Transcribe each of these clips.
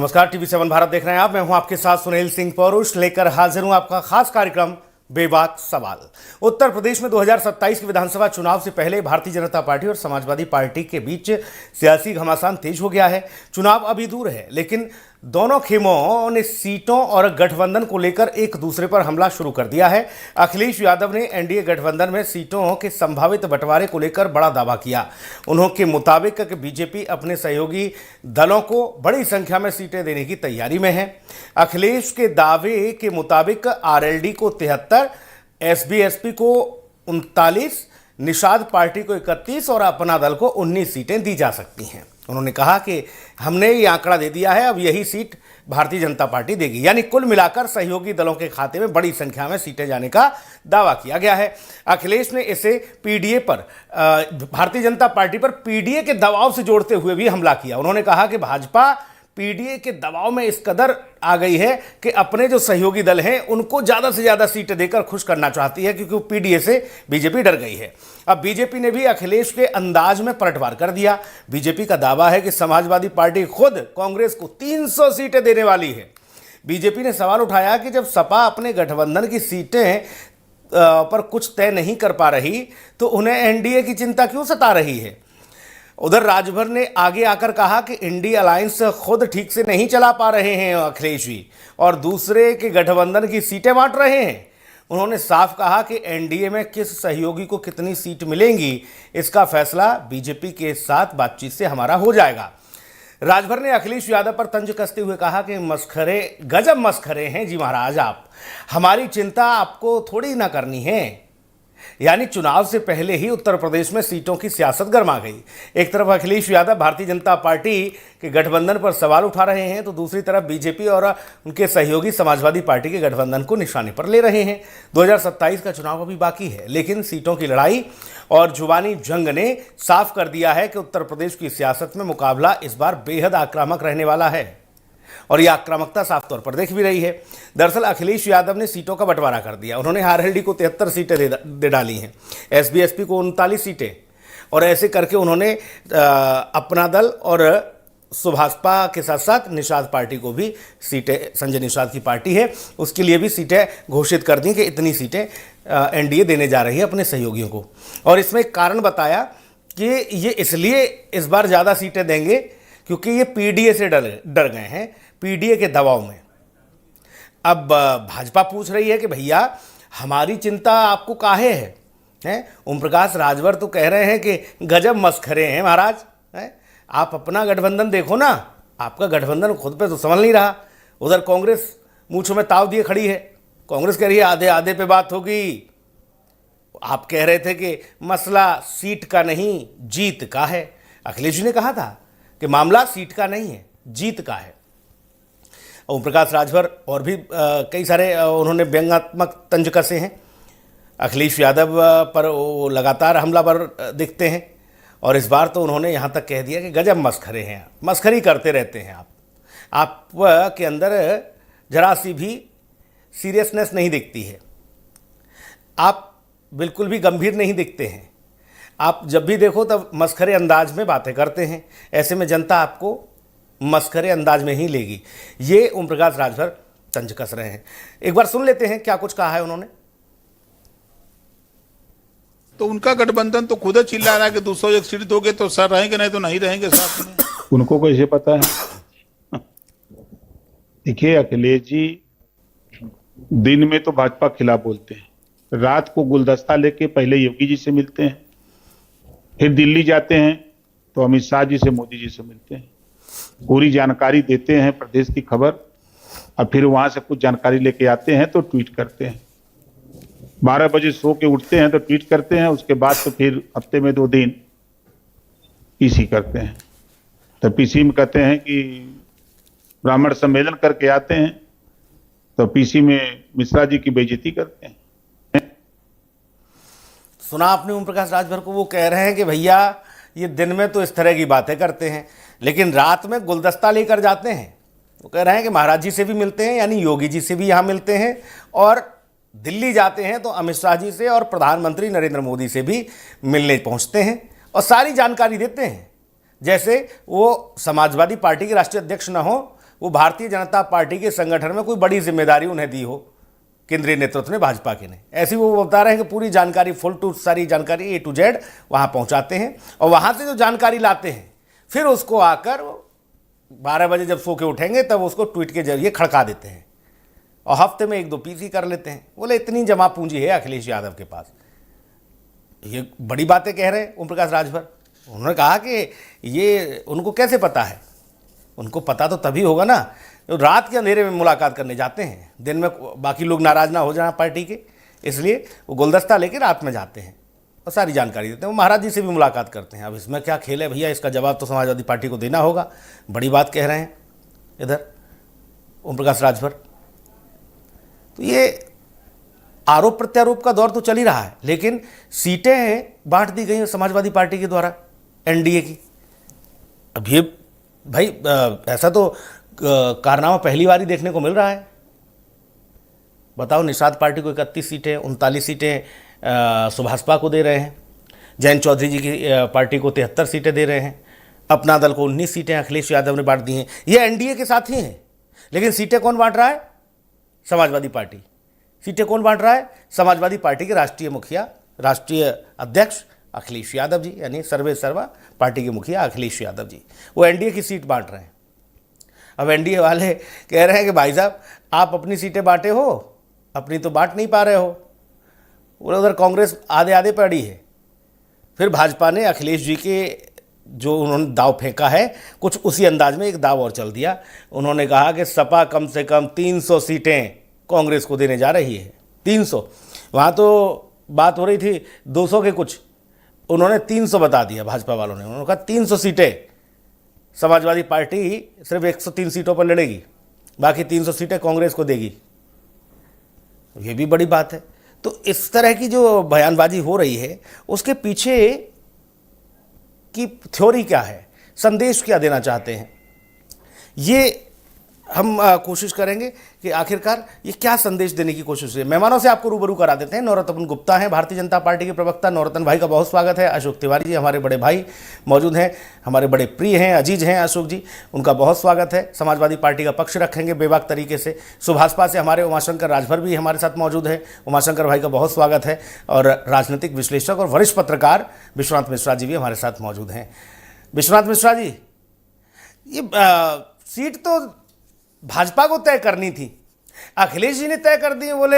नमस्कार, टीवी7 भारत देख रहे हैं आप। मैं हूं आपके साथ सुनील सिंह पौरुष, लेकर हाजिर हूं आपका खास कार्यक्रम बेबाक सवाल। उत्तर प्रदेश में 2027 के विधानसभा चुनाव से पहले भारतीय जनता पार्टी और समाजवादी पार्टी के बीच सियासी घमासान तेज हो गया है। चुनाव अभी दूर है, लेकिन दोनों खेमों ने सीटों और गठबंधन को लेकर एक दूसरे पर हमला शुरू कर दिया है। अखिलेश यादव ने एनडीए गठबंधन में सीटों के संभावित बंटवारे को लेकर बड़ा दावा किया। उनके मुताबिक कि बीजेपी अपने सहयोगी दलों को बड़ी संख्या में सीटें देने की तैयारी में है। अखिलेश के दावे के मुताबिक आरएलडी को 73, एसबीएसपी को 39, निषाद पार्टी को 31 और अपना दल को 19 सीटें दी जा सकती हैं। उन्होंने कहा कि हमने ये आंकड़ा दे दिया है, अब यही सीट भारतीय जनता पार्टी देगी। यानी कुल मिलाकर सहयोगी दलों के खाते में बड़ी संख्या में सीटें जाने का दावा किया गया है। अखिलेश ने इसे पीडीए पर, भारतीय जनता पार्टी पर पीडीए के दबाव से जोड़ते हुए भी हमला किया। उन्होंने कहा कि भाजपा पीडीए के दबाव में इस कदर आ गई है कि अपने जो सहयोगी दल हैं उनको ज़्यादा से ज़्यादा सीटें देकर खुश करना चाहती है, क्योंकि पीडीए से बीजेपी डर गई है। अब बीजेपी ने भी अखिलेश के अंदाज में पलटवार कर दिया। बीजेपी का दावा है कि समाजवादी पार्टी खुद कांग्रेस को 300 सीटें देने वाली है। बीजेपी ने सवाल उठाया कि जब सपा अपने गठबंधन की सीटें पर कुछ तय नहीं कर पा रही तो उन्हें एनडीए की चिंता क्यों सता रही है। उधर राजभर ने आगे आकर कहा कि इंडिया अलायंस खुद ठीक से नहीं चला पा रहे हैं अखिलेश जी, और दूसरे के गठबंधन की सीटें बांट रहे हैं। उन्होंने साफ कहा कि एनडीए में किस सहयोगी को कितनी सीट मिलेंगी, इसका फैसला बीजेपी के साथ बातचीत से हमारा हो जाएगा। राजभर ने अखिलेश यादव पर तंज कसते हुए कहा कि मस्खरे, गजब मस्खरे हैं जी महाराज आप, हमारी चिंता आपको थोड़ी ना करनी है। यानी चुनाव से पहले ही उत्तर प्रदेश में सीटों की सियासत गर्मा गई। एक तरफ अखिलेश यादव भारतीय जनता पार्टी के गठबंधन पर सवाल उठा रहे हैं, तो दूसरी तरफ बीजेपी और उनके सहयोगी समाजवादी पार्टी के गठबंधन को निशाने पर ले रहे हैं। 2027 का चुनाव अभी बाकी है, लेकिन सीटों की लड़ाई और जुबानी जंग ने साफ कर दिया है कि उत्तर प्रदेश की सियासत में मुकाबला इस बार बेहद आक्रामक रहने वाला है, और यह आक्रामकता साफ तौर पर दिख भी रही है। दरअसल अखिलेश यादव ने सीटों का बंटवारा कर दिया। उन्होंने आरएलडी को 73 सीटें दे डाली हैं, एसबीएसपी को 39 सीटें, और ऐसे करके उन्होंने अपना दल और सुभाषपा के साथ साथ निषाद पार्टी को भी सीटें, संजय निषाद की पार्टी है, उसके लिए भी सीटें घोषित कर दी कि इतनी सीटें एनडीए देने जा रही है अपने सहयोगियों को। और इसमें एक कारण बताया कि ये इसलिए इस बार ज़्यादा सीटें देंगे क्योंकि ये पीडीए से डर गए हैं, पीडीए के दबाव में। अब भाजपा पूछ रही है कि भैया हमारी चिंता आपको काहे है? ओम प्रकाश राजभर तो कह रहे हैं कि गजब मस्खरे हैं महाराज, आप अपना गठबंधन देखो ना, आपका गठबंधन खुद पे तो संभल नहीं रहा। उधर कांग्रेस मूंछों में ताव दिए खड़ी है, कांग्रेस कह रही है आधे आधे पे बात होगी। आप कह रहे थे कि मसला सीट का नहीं जीत का है। अखिलेश जी ने कहा था कि मामला सीट का नहीं है, जीत का है। ओम प्रकाश राजभर और भी कई सारे उन्होंने व्यंग्यात्मक तंज कसे हैं। अखिलेश यादव पर वो लगातार हमलावर दिखते हैं, और इस बार तो उन्होंने यहाँ तक कह दिया कि गजब मस्खरे हैं, मस्खरी करते रहते हैं आप के अंदर जरा सी भी सीरियसनेस नहीं दिखती है, आप बिल्कुल भी गंभीर नहीं दिखते हैं, आप जब भी देखो तब मस्खरे अंदाज में बातें करते हैं। ऐसे में जनता आपको मस्खरे अंदाज में ही लेगी। ये ओम प्रकाश राजभर तंज कस रहे हैं। एक बार सुन लेते हैं क्या कुछ कहा है उन्होंने। तो उनका गठबंधन तो खुद चिल्ला रहा है कि 201 सीट दोगे तो सर रहेंगे, नहीं तो नहीं रहेंगे साथ में। उनको कैसे पता है? देखिए अखिलेश जी दिन में तो भाजपा खिलाफ बोलते हैं, रात को गुलदस्ता लेके पहले योगी जी से मिलते हैं, फिर दिल्ली जाते हैं तो अमित शाह जी से, मोदी जी से मिलते हैं, पूरी जानकारी देते हैं प्रदेश की खबर, और फिर वहां से कुछ जानकारी लेके आते हैं तो ट्वीट करते हैं। 12 बजे सो के उठते हैं तो ट्वीट करते हैं, उसके बाद तो फिर हफ्ते में 2 दिन पीसी करते हैं। तो पीसी में कहते हैं कि ब्राह्मण सम्मेलन करके आते हैं, तो पीसी में मिश्रा जी की बेइज्जती करते हैं। सुना आपने ओम प्रकाश राजभर को, वो कह रहे हैं कि भैया ये दिन में तो इस तरह की बातें करते हैं, लेकिन रात में गुलदस्ता लेकर जाते हैं। वो कह रहे हैं कि महाराज जी से भी मिलते हैं, यानी योगी जी से भी यहाँ मिलते हैं, और दिल्ली जाते हैं तो अमित शाह जी से और प्रधानमंत्री नरेंद्र मोदी से भी मिलने पहुँचते हैं और सारी जानकारी देते हैं। जैसे वो समाजवादी पार्टी के राष्ट्रीय अध्यक्ष न हो वो भारतीय जनता पार्टी के संगठन में कोई बड़ी जिम्मेदारी उन्हें दी हो केंद्रीय नेतृत्व ने, भाजपा के ने। ऐसी वो बता रहे हैं कि पूरी जानकारी, फुल टू सारी जानकारी A to Z वहाँ पहुँचाते हैं और वहाँ से जो जानकारी लाते हैं फिर उसको आकर 12 बजे जब सो के उठेंगे तब उसको ट्वीट के जरिए खड़का देते हैं और हफ्ते में 1-2 पीसी कर लेते हैं। बोले इतनी जमा पूंजी है अखिलेश यादव के पास। ये बड़ी बातें कह रहे हैं ओम प्रकाश राजभर। उन्होंने कहा कि ये उनको कैसे पता है, उनको पता तो तभी होगा ना तो रात के अंधेरे में मुलाकात करने जाते हैं, दिन में बाकी लोग नाराज ना हो जाए पार्टी के, इसलिए वो गुलदस्ता लेके रात में जाते हैं और सारी जानकारी देते हैं। वो महाराज जी से भी मुलाकात करते हैं। अब इसमें क्या खेल है भैया, इसका जवाब तो समाजवादी पार्टी को देना होगा। बड़ी बात कह रहे हैं इधर ओम प्रकाश राजभर। तो ये आरोप प्रत्यारोप का दौर तो चल ही रहा है, लेकिन सीटें बांट दी गई हैं समाजवादी पार्टी के द्वारा एनडीए की। अब ये भाई ऐसा तो कारनामा पहली बार ही देखने को मिल रहा है। बताओ, निषाद पार्टी को 31 सीटें, 39 सीटें सुभाषपा को दे रहे हैं, जयंत चौधरी जी की पार्टी को 73 सीटें दे रहे हैं, अपना दल को 19 सीटें अखिलेश यादव ने बांट दी हैं। ये एनडीए के साथ ही हैं, लेकिन सीटें कौन बांट रहा है? समाजवादी पार्टी। सीटें कौन बांट रहा है? समाजवादी पार्टी के राष्ट्रीय मुखिया, राष्ट्रीय अध्यक्ष अखिलेश यादव जी, यानी सर्वे सर्वा पार्टी के मुखिया अखिलेश यादव जी, वो एनडीए की सीट बांट रहे हैं। अब एनडीए वाले कह रहे हैं कि भाई साहब आप अपनी सीटें बांटे हो, अपनी तो बांट नहीं पा रहे हो। उधर कांग्रेस आधे आधे पड़ी है। फिर भाजपा ने अखिलेश जी के जो उन्होंने दाव फेंका है, कुछ उसी अंदाज में एक दाव और चल दिया। उन्होंने कहा कि सपा कम से कम 300 सीटें कांग्रेस को देने जा रही है। 300, वहाँ तो बात हो रही थी 200 के कुछ, उन्होंने 300 बता दिया भाजपा वालों ने। उन्होंने कहा 300 सीटें समाजवादी पार्टी सिर्फ 103 सीटों पर लड़ेगी, बाकी 300 सीटें कांग्रेस को देगी। ये भी बड़ी बात है। तो इस तरह की जो बयानबाजी हो रही है, उसके पीछे की थ्योरी क्या है, संदेश क्या देना चाहते हैं, ये हम कोशिश करेंगे कि आखिरकार ये क्या संदेश देने की कोशिश है। मेहमानों से आपको रूबरू करा देते हैं। नवरत्न गुप्ता हैं भारतीय जनता पार्टी के प्रवक्ता। नवरत्न भाई का बहुत स्वागत है। अशोक तिवारी जी हमारे बड़े भाई मौजूद हैं, हमारे बड़े प्रिय हैं, अजीज हैं अशोक जी, उनका बहुत स्वागत है। समाजवादी पार्टी का पक्ष रखेंगे बेबाक तरीके से। सुभाषपा से हमारे उमाशंकर राजभर भी हमारे साथ मौजूद है। उमाशंकर भाई का बहुत स्वागत है। और राजनीतिक विश्लेषक और वरिष्ठ पत्रकार विश्वनाथ मिश्रा जी भी हमारे साथ मौजूद हैं। विश्वनाथ मिश्रा जी, ये सीट तो भाजपा को तय करनी थी, अखिलेश जी ने तय कर दी। बोले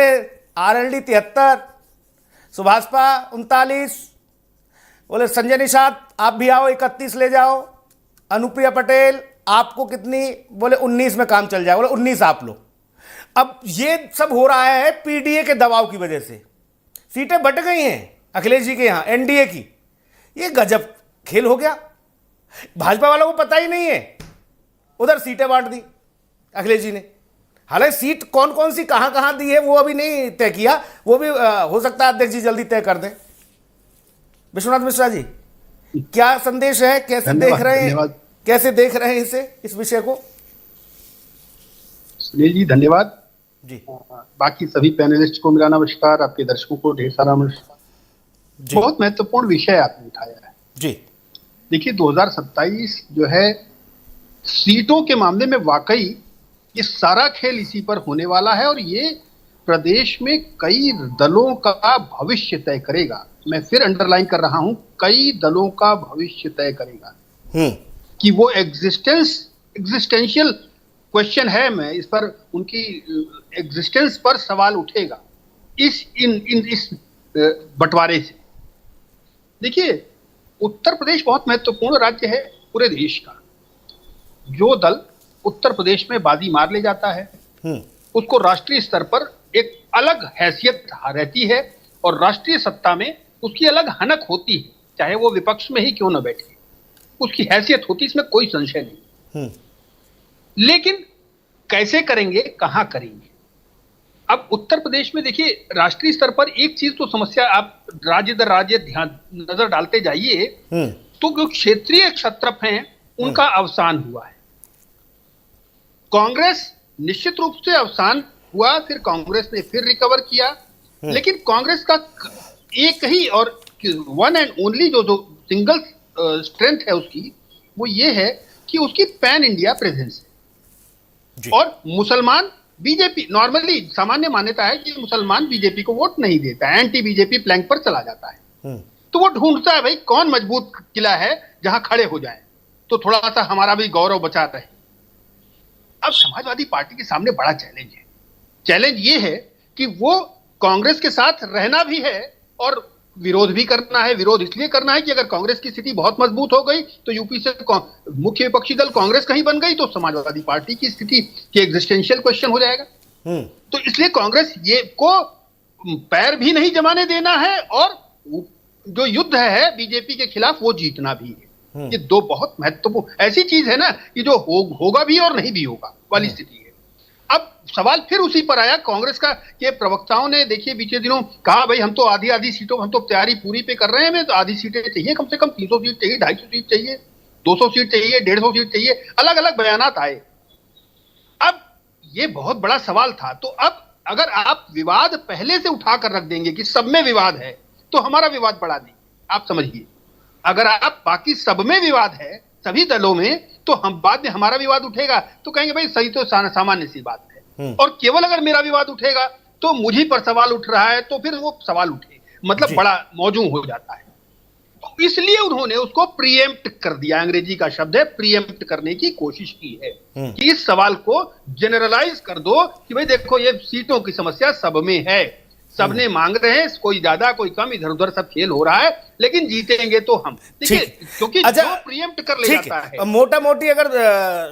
आरएलडी 73, सुभाषपा 39, बोले संजय निषाद आप भी आओ 31 ले जाओ, अनुप्रिया पटेल आपको कितनी, बोले 19 में काम चल जाए, बोले 19 आप लो। अब ये सब हो रहा है पीडीए के दबाव की वजह से। सीटें बट गई हैं अखिलेश जी के यहाँ एनडीए की। ये गजब खेल हो गया, भाजपा वालों को पता ही नहीं है, उधर सीटें बांट दी अखिलेश जी ने। हालांकि सीट कौन कौन सी कहां कहां दी है वो अभी नहीं तय किया, वो भी हो सकता है अध्यक्ष जी जल्दी तय कर दें। विश्वनाथ मिश्रा जी, क्या संदेश है, कैसे देख रहे हैं, कैसे देख रहे हैं इस विषय को? सुनील जी धन्यवाद जी। बाकी सभी पैनलिस्ट को मेरा नमस्कार, आपके दर्शकों को ढेर सारा नमस्कार। बहुत महत्वपूर्ण विषय आपने उठाया है जी। देखिए 2027 जो है सीटों के मामले में वाकई ये सारा खेल इसी पर होने वाला है और ये प्रदेश में कई दलों का भविष्य तय करेगा। मैं फिर अंडरलाइन कर रहा हूं, कई दलों का भविष्य तय करेगा। कि वो एग्जिस्टेंशियल क्वेश्चन है, मैं इस पर उनकी एग्जिस्टेंस पर सवाल उठेगा इस बंटवारे से। देखिए उत्तर प्रदेश बहुत महत्वपूर्ण राज्य है पूरे देश का। जो दल उत्तर प्रदेश में बाजी मार ले जाता है उसको राष्ट्रीय स्तर पर एक अलग हैसियत रहती है और राष्ट्रीय सत्ता में उसकी अलग हनक होती है, चाहे वो विपक्ष में ही क्यों न बैठे, उसकी हैसियत होती, इसमें कोई संशय नहीं। लेकिन कैसे करेंगे, कहां करेंगे? अब उत्तर प्रदेश में देखिए राष्ट्रीय स्तर पर एक चीज तो समस्या, आप राज्य दर राज्य ध्यान नजर डालते जाइए तो जो क्षेत्रीय क्षत्रप हैं उनका अवसान हुआ है। कांग्रेस निश्चित रूप से अवसान हुआ, फिर कांग्रेस ने फिर रिकवर किया, लेकिन कांग्रेस का एक ही और वन एंड ओनली जो सिंगल स्ट्रेंथ है उसकी, वो ये है कि उसकी पैन इंडिया प्रेजेंस है। जी। और मुसलमान बीजेपी, नॉर्मली सामान्य मान्यता है कि मुसलमान बीजेपी को वोट नहीं देता है, एंटी बीजेपी प्लैंक पर चला जाता है। तो वो ढूंढता है भाई कौन मजबूत किला है जहां खड़े हो जाए, तो थोड़ा सा हमारा भी गौरव बचा रहे। अब समाजवादी पार्टी के सामने बड़ा चैलेंज है। चैलेंज ये है कि वो कांग्रेस के साथ रहना भी है और विरोध भी करना है। विरोध इसलिए करना है कि अगर कांग्रेस की स्थिति बहुत मजबूत हो गई तो यूपी से मुख्य विपक्षी दल कांग्रेस कहीं बन गई तो समाजवादी पार्टी की स्थिति की एग्जिस्टेंशियल क्वेश्चन हो जाएगा। तो इसलिए कांग्रेस ये को पैर भी नहीं जमाने देना है और जो युद्ध है बीजेपी के खिलाफ वो जीतना भी है। ये दो बहुत महत्वपूर्ण ऐसी चीज है ना कि जो होगा भी और नहीं भी होगा वाली स्थिति है। अब सवाल फिर उसी पर आया कांग्रेस का के प्रवक्ताओं ने, देखिए बीते दिनों कहा भाई हम तो आधी आधी सीटों, हम तो तैयारी पूरी पे कर रहे हैं, हमें तो आधी सीटें चाहिए, कम से कम 300 सीट चाहिए, 250 सीट चाहिए, 200 सीट चाहिए, 150 सीट चाहिए, अलग अलग बयानात आए। अब ये बहुत बड़ा सवाल था। तो अब अगर आप विवाद पहले से उठाकर रख देंगे कि सब में विवाद है तो हमारा विवाद बड़ा नहीं, आप समझिए। अगर आप बाकी सब में विवाद है, सभी दलों में, तो हम बाद में हमारा विवाद उठेगा तो कहेंगे भाई सही तो सामान्य सी बात है। और केवल अगर मेरा विवाद उठेगा तो मुझे पर सवाल उठ रहा है तो फिर वो सवाल उठे, मतलब बड़ा मौजू हो जाता है। तो इसलिए उन्होंने उसको प्रीएम्प्ट कर दिया, अंग्रेजी का शब्द है प्रीएम्प्ट करने की कोशिश की है कि इस सवाल को जनरलाइज कर दो कि भाई देखो ये सीटों की समस्या सब में है, सबने मांग रहे हैं, कोई ज्यादा कोई कम, इधर उधर सब खेल हो रहा है, लेकिन जीतेंगे तो हम। देखिए क्योंकि अच्छा, जो प्रीएम्प्ट कर ले जाता है। मोटा मोटी अगर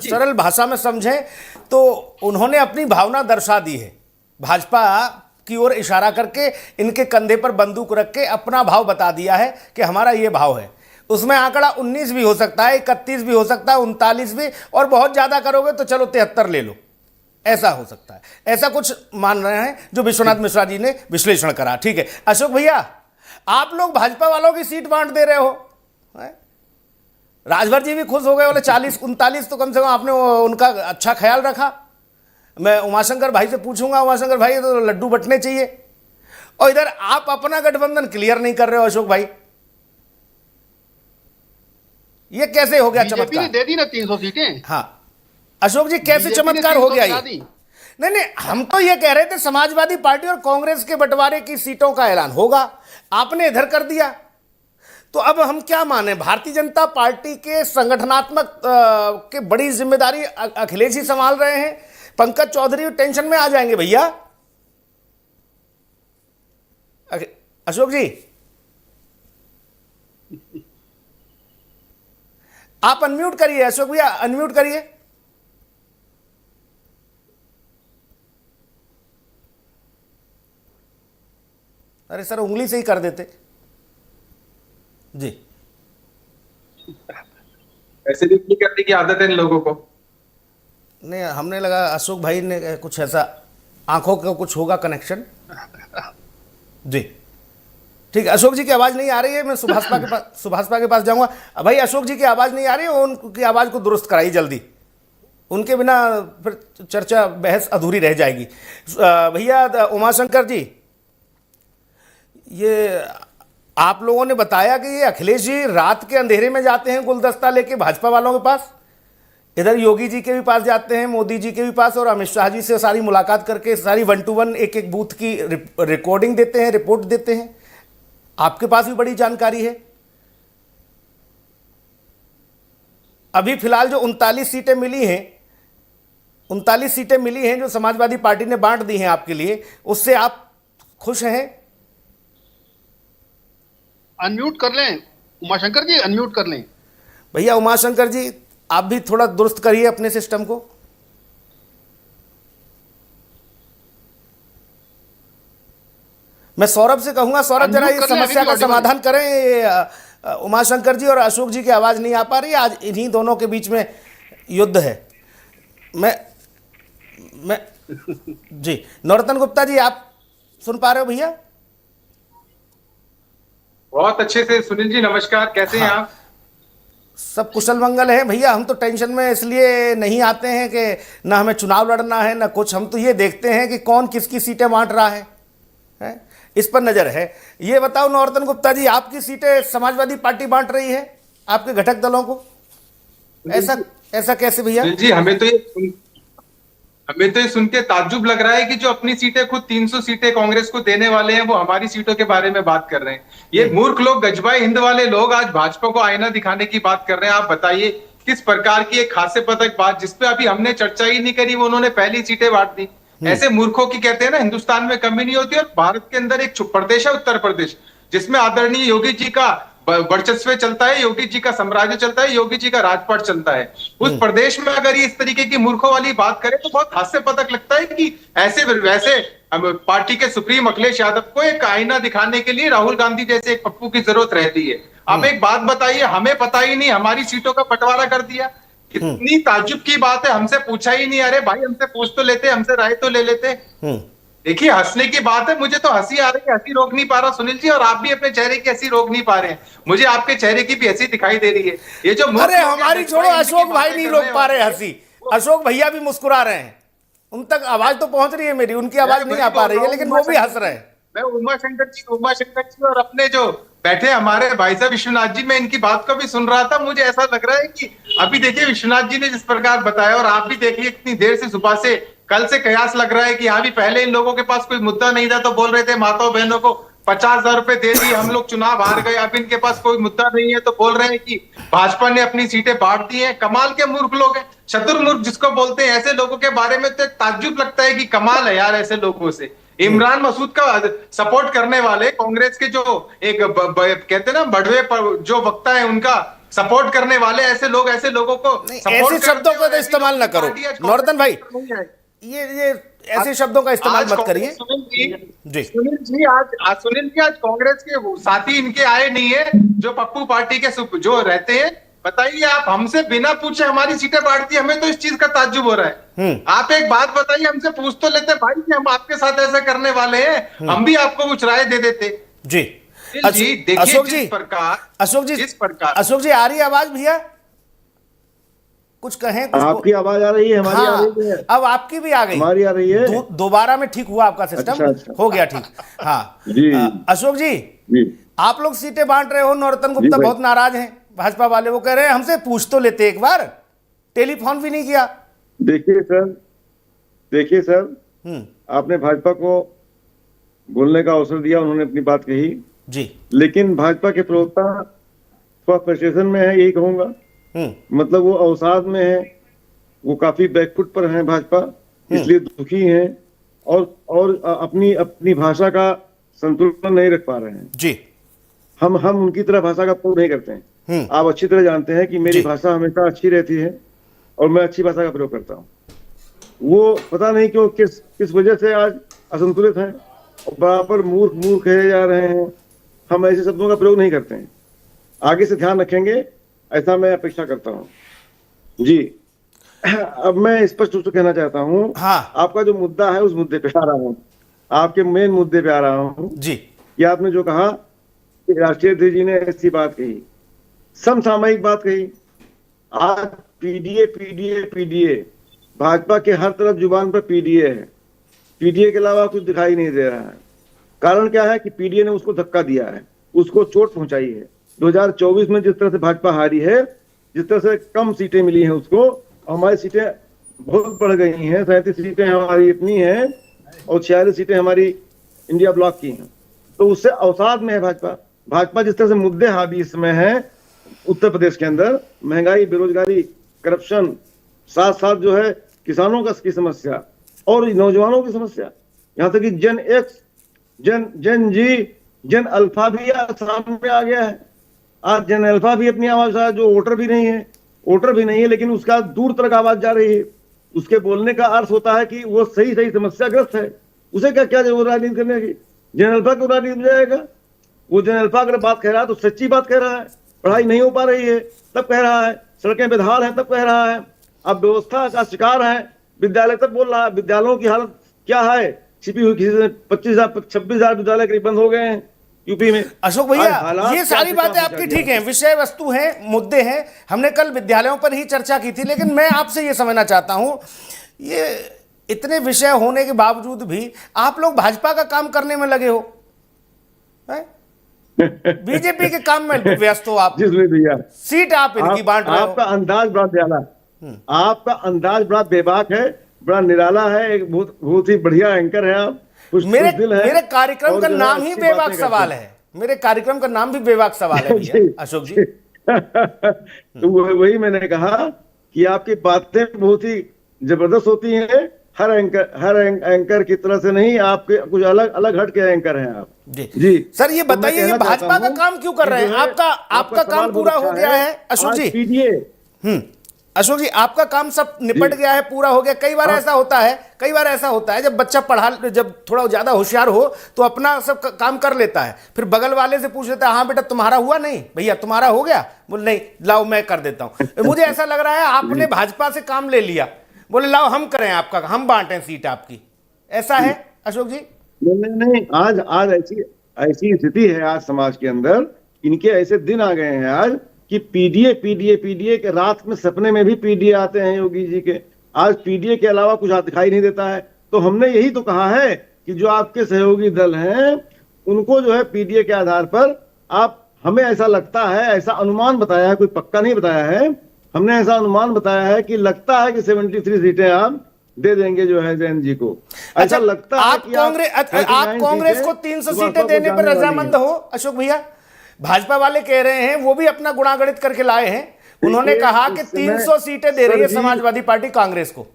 सरल भाषा में समझें तो उन्होंने अपनी भावना दर्शा दी है, भाजपा की ओर इशारा करके इनके कंधे पर बंदूक रख के अपना भाव बता दिया है कि हमारा ये भाव है। उसमें आंकड़ा 19 भी हो सकता है, 31 भी हो सकता है, 39 भी, और बहुत ज्यादा करोगे तो चलो 73 ले लो, ऐसा हो सकता है। ऐसा कुछ मान रहे हैं जो विश्वनाथ मिश्रा जी ने विश्लेषण करा। ठीक है अशोक भैया, आप लोग भाजपा वालों की सीट बांट दे रहे हो, राजभर जी भी खुश हो गए, बोले 40-39 तो कम से कम आपने उनका अच्छा ख्याल रखा। मैं उमाशंकर भाई से पूछूंगा, उमाशंकर भाई तो लड्डू बंटने चाहिए, और इधर आप अपना गठबंधन क्लियर नहीं कर रहे हो अशोक भाई, ये कैसे हो गया बीजेपी ने चमत्कार? दे दी ना 300 सीटें। हाँ अशोक जी, कैसे बीजेपी ने चमत्कार हो 300 गया ये? करा दी। नहीं, हम तो ये कह रहे थे समाजवादी पार्टी और कांग्रेस के बंटवारे की सीटों का ऐलान होगा, आपने इधर कर दिया। तो अब हम क्या माने, भारतीय जनता पार्टी के संगठनात्मक के बड़ी जिम्मेदारी अखिलेश ही संभाल रहे हैं, पंकज चौधरी टेंशन में आ जाएंगे भैया। अशोक जी आप अनम्यूट करिए, अशोक भैया अनम्यूट करिए। अरे सर उंगली से ही कर देते जी। ऐसे भी नहीं करने की आदत है इन लोगों को। नहीं, हमने लगा अशोक भाई ने कुछ ऐसा आंखों का कुछ होगा कनेक्शन जी। ठीक है, अशोक जी की आवाज नहीं आ रही है, मैं सुभाषपा के पास जाऊंगा। भाई अशोक जी की आवाज नहीं आ रही है, उनकी आवाज को दुरुस्त कराइए जल्दी, उनके बिना फिर चर्चा बहस अधूरी रह जाएगी। भैया उमाशंकर जी, ये आप लोगों ने बताया कि ये अखिलेश जी रात के अंधेरे में जाते हैं गुलदस्ता लेके भाजपा वालों के पास, इधर योगी जी के भी पास जाते हैं, मोदी जी के भी पास, और अमित शाह जी से सारी मुलाकात करके सारी 1 to 1 एक एक बूथ की रिकॉर्डिंग देते हैं, रिपोर्ट देते हैं। आपके पास भी बड़ी जानकारी है। अभी फिलहाल जो 39 सीटें मिली हैं, 39 सीटें मिली हैं जो समाजवादी पार्टी ने बांट दी हैं आपके लिए, उससे आप खुश हैं? अनम्यूट कर लें उमाशंकर जी, अनम्यूट कर लें। भैया उमाशंकर जी आप भी थोड़ा दुरुस्त करिए अपने सिस्टम को। मैं सौरभ से कहूंगा, सौरभ जरा इस समस्या का समाधान करें। उमाशंकर जी और अशोक जी की आवाज नहीं आ पा रही, आज इन्हीं दोनों के बीच में युद्ध है। मैं जी, नरोत्तम गुप्ता जी आप सुन पा रहे हो भैया? बहुत अच्छे से। सुनील जी नमस्कार, कैसे हैं आप? सब कुशल मंगल है भैया। हम तो टेंशन में इसलिए नहीं आते हैं कि ना हमें चुनाव लड़ना है ना कुछ, हम तो ये देखते हैं कि कौन किसकी सीटें बांट रहा है? इस पर नजर है। ये बताओ नरोत्तम गुप्ता जी, आपकी सीटें समाजवादी पार्टी बांट रही है आपके घटक दलों को, ऐसा कैसे भैया? जी हमें तो ये हमें तो ये सुन के ताज्जुब लग रहा है कि जो अपनी सीटें खुद 300 सीटें कांग्रेस को देने वाले हैं, वो हमारी सीटों के बारे में बात कर रहे हैं। ये मूर्ख लोग, गजबाई हिंद वाले लोग आज भाजपा को आईना दिखाने की बात कर रहे हैं। आप बताइए किस प्रकार की एक हास्य पदक बात, जिसपे अभी हमने चर्चा ही नहीं करी, वो उन्होंने पहली सीटें बांट दी। ऐसे मूर्खों की कहते हैं ना, हिंदुस्तान में कमी नहीं होती। और भारत के अंदर एक प्रदेश है उत्तर प्रदेश, जिसमें आदरणीय योगी जी का वर्चस्व चलता है, योगी जी का साम्राज्य चलता है, योगी जी का राजपाट चलता है। उस प्रदेश में अगर ये इस तरीके की मूर्खों वाली बात करें तो बहुत हास्य पदक लगता है कि ऐसे वैसे पार्टी के सुप्रीम अखिलेश यादव को एक आईना दिखाने के लिए राहुल गांधी जैसे एक पप्पू की जरूरत रहती है। अब एक बात बताइए, हमें पता ही नहीं, हमारी सीटों का बंटवारा कर दिया। कितनी ताज्जुब की बात है, हमसे पूछा ही नहीं। अरे भाई, हमसे पूछ तो लेते, हमसे राय तो ले लेते। देखिए, हंसने की बात है, मुझे तो हंसी आ रही है, हंसी रोक नहीं पा रहा सुनील जी, और आप भी अपने चेहरे की हंसी रोक नहीं पा रहे हैं। मुझे आपके चेहरे की भी हंसी दिखाई दे रही है। ये जो अरे हमारी छोड़ो, अशोक भाई नहीं रोक पा रहे हंसी, अशोक भैया भी मुस्कुरा रहे हैं, उन तक आवाज तो पहुंच रही है मेरी, उनकी आवाज नहीं आ पा रही है, लेकिन वो भी हंस रहे हैं। मैं उमा शंकर जी और अपने जो बैठे हमारे भाई साहब विश्वनाथ जी, मैं इनकी बात को भी सुन रहा था। मुझे ऐसा लग रहा है कि अभी देखिए विश्वनाथ जी ने जिस प्रकार बताया, और आप भी देखिए इतनी देर से, सुबह से, कल से कयास लग रहा है कि हाँ भी पहले इन लोगों के पास कोई मुद्दा नहीं था तो बोल रहे थे माताओं बहनों को 50,000 रुपए दे दिए, हम लोग चुनाव हार गए। अब इनके पास कोई मुद्दा नहीं है तो बोल रहे हैं कि भाजपा ने अपनी सीटें बांट दी हैं। कमाल के मूर्ख लोग हैं, चतुर्मूर्ख जिसको बोलते हैं। ऐसे लोगों के बारे में तो ताज्जुब लगता है कि कमाल है यार ऐसे लोगों से। इमरान मसूद का सपोर्ट करने वाले कांग्रेस के जो एक कहते हैं ना बढ़वे जो वक्ता है, उनका सपोर्ट करने वाले ऐसे लोगों को ऐसे शब्दों का तो इस्तेमाल ना करो नॉर्दन भाई, ये ऐसे शब्दों का इस्तेमाल मत करिए जी। सुनील जी आज कांग्रेस के साथी इनके आए नहीं है, जो पप्पू पार्टी के जो रहते हैं। बताइए, आप हमसे बिना पूछे हमारी सीटें बांटती, हमें तो इस चीज का ताज्जुब हो रहा है। आप एक बात बताइए, हमसे पूछ तो लेते भाई कि हम आपके साथ ऐसा करने वाले हैं, हम भी आपको कुछ राय दे देते जी। देखिए अशोक जी, अशोक जी आ रही है आवाज भैया? कुछ कहें, कुछ आपकी आवाज आ रही है, हमारी हाँ, आ रही है। अब आपकी भी आ गई, हमारी आ रही है। दोबारा में ठीक हुआ आपका सिस्टम। अच्छा। हो गया ठीक। हाँ जी। अशोक जी, आप लोग सीटें बांट रहे हो, नरोत्तम जी गुप्ता भाई। बहुत नाराज हैं भाजपा वाले, वो कह रहे हैं हमसे पूछ तो लेते, एक बार टेलीफोन भी नहीं किया। देखिए सर, आपने भाजपा को बोलने का अवसर दिया, उन्होंने अपनी बात कही जी, लेकिन भाजपा के प्रवक्ता फ्रस्ट्रेशन में है, यही कहूंगा। मतलब वो अवसाद में है, वो काफी बैकफुट पर हैं भाजपा, इसलिए दुखी हैं और अपनी भाषा का संतुलन नहीं रख पा रहे हैं जी। हम उनकी तरह भाषा का प्रयोग नहीं करते हैं। आप अच्छी तरह जानते हैं कि मेरी भाषा हमेशा अच्छी रहती है और मैं अच्छी भाषा का प्रयोग करता हूँ। वो पता नहीं क्यों किस वजह से आज असंतुलित हैं और बराबर मूर्ख कहे जा रहे हैं। हम ऐसे शब्दों का प्रयोग नहीं करते हैं, आगे से ध्यान रखेंगे, ऐसा मैं अपेक्षा करता हूँ जी। अब मैं स्पष्ट रूप से कहना चाहता हूँ, हाँ। आपका जो मुद्दा है उस मुद्दे पे आ रहा हूँ, आपके मेन मुद्दे पे आ रहा हूँ जी। कि आपने जो कहा कि राष्ट्रीय अध्यक्ष जी ने ऐसी बात कही, समसामयिक बात कही। आज पीडीए भाजपा के हर तरफ जुबान पर पीडीए है, पीडीए के अलावा कुछ दिखाई नहीं दे रहा है। कारण क्या है कि पीडीए ने उसको धक्का दिया है, उसको चोट पहुंचाई है। 2024 में जिस तरह से भाजपा हारी है, जिस तरह से कम सीटें मिली हैं उसको, हमारी सीटें बहुत बढ़ गई हैं। 37 सीटें हमारी इतनी हैं और 46 सीटें हमारी इंडिया ब्लॉक की हैं, तो उससे अवसाद में है भाजपा जिस तरह से मुद्दे हावी इस समय है उत्तर प्रदेश के अंदर, महंगाई, बेरोजगारी, करप्शन, साथ साथ जो है किसानों की समस्या और नौजवानों की समस्या, यहाँ तक कि जन एक्स, जन जी, जन अल्फा भी सामने आ गया है। आज जन अल्फा भी अपनी आवाज, जो वोटर भी नहीं है लेकिन उसका दूर तक आवाज जा रही है। उसके बोलने का अर्थ होता है कि वो सही समस्याग्रस्त है, उसे क्या जरूरत राजनीति करने की? जन अल्फा क्यों राजनीति में जाएगा? वो जन अल्फा अगर बात कह रहा है तो सच्ची बात कह रहा है। पढ़ाई नहीं हो पा रही है तब कह रहा है, सड़कें बेहाल हैं तब कह रहा है, अब व्यवस्था का शिकार है विद्यालय तब बोल रहा है। विद्यालयों की हालत क्या है? छिपी हुई किसी से 26,000 विद्यालय करीब बंद हो गए हैं यूपी में। अशोक भैया, ये सारी बातें आपकी ठीक हैं, विषय वस्तु हैं, मुद्दे हैं, हमने कल विद्यालयों पर ही चर्चा की थी, लेकिन मैं आपसे ये समझना चाहता हूं, ये इतने विषय होने के बावजूद भी आप लोग भाजपा का काम करने में लगे हो, बीजेपी के काम में व्यस्त हो आप। जिसमें भैया सीट आप इनकी बांट रहे हो। आपका अंदाज बड़ा बेबाक है। बड़ा निराला है, एक बहुत बहुत ही बढ़िया एंकर है आप, मेरे दिल है। मेरे कार्यक्रम और का जो है नाम ही अच्छी बेबाक बातें सवाल करते हैं। है। मेरे कार्यक्रम का नाम भी बेबाक सवाल है भैया अशोक जी। तो वही मैंने कहा कि आपकी बातें बहुत ही जबरदस्त होती हैं। हर एंकर की तरह से नहीं, आपके कुछ अलग अलग हट के एंकर हैं आप। जी जी सर, ये तो मैं बताइए, ये कहना चाहता भाजपा का हूं काम क्यों कर कि रहे जो हैं? है, आपका सवाल काम बहुत पूरा हो अच्छा गया है अशोक आज जी। पीडीए अशोक जी, आपका काम सब निपट जी। गया है, पूरा हो गया। कई बार हाँ। ऐसा होता है, कई बार ऐसा होता है जब बच्चा जब थोड़ा ज्यादा होशियार हो तो अपना सब काम कर लेता है, फिर बगल वाले से पूछ लेता है, हाँ बेटा तुम्हारा हुआ? नहीं भैया तुम्हारा हो गया? बोले नहीं, लाओ मैं कर देता हूं। मुझे ऐसा लग रहा है आपने भाजपा से काम ले लिया, बोले लाओ हम करें आपका, हम बांटें सीट आपकी। ऐसा है अशोक जी? नहीं, आज ऐसी ऐसी स्थिति है आज समाज के अंदर, इनके ऐसे दिन आ गए हैं आज कि पीडीए के रात में सपने में भी पीडीए आते हैं योगी जी के। आज पीडीए के अलावा कुछ दिखाई नहीं देता है। तो हमने यही तो कहा है कि जो आपके सहयोगी दल हैं उनको जो है पीडीए के आधार पर आप, हमें ऐसा लगता है, ऐसा अनुमान बताया है, कोई पक्का नहीं बताया है, हमने ऐसा अनुमान बताया है कि लगता है कि 73 सीटें आप दे देंगे जो है जैन जी को। ऐसा लगता है कि आप कांग्रेस को 300 सीटें देने पर रजामंद हो अशोक भैया? भाजपा वाले कह रहे हैं, वो भी अपना गुणागणित करके लाए हैं, उन्होंने कहा कि 300 सीटें दे रही है समाजवादी पार्टी कांग्रेस को।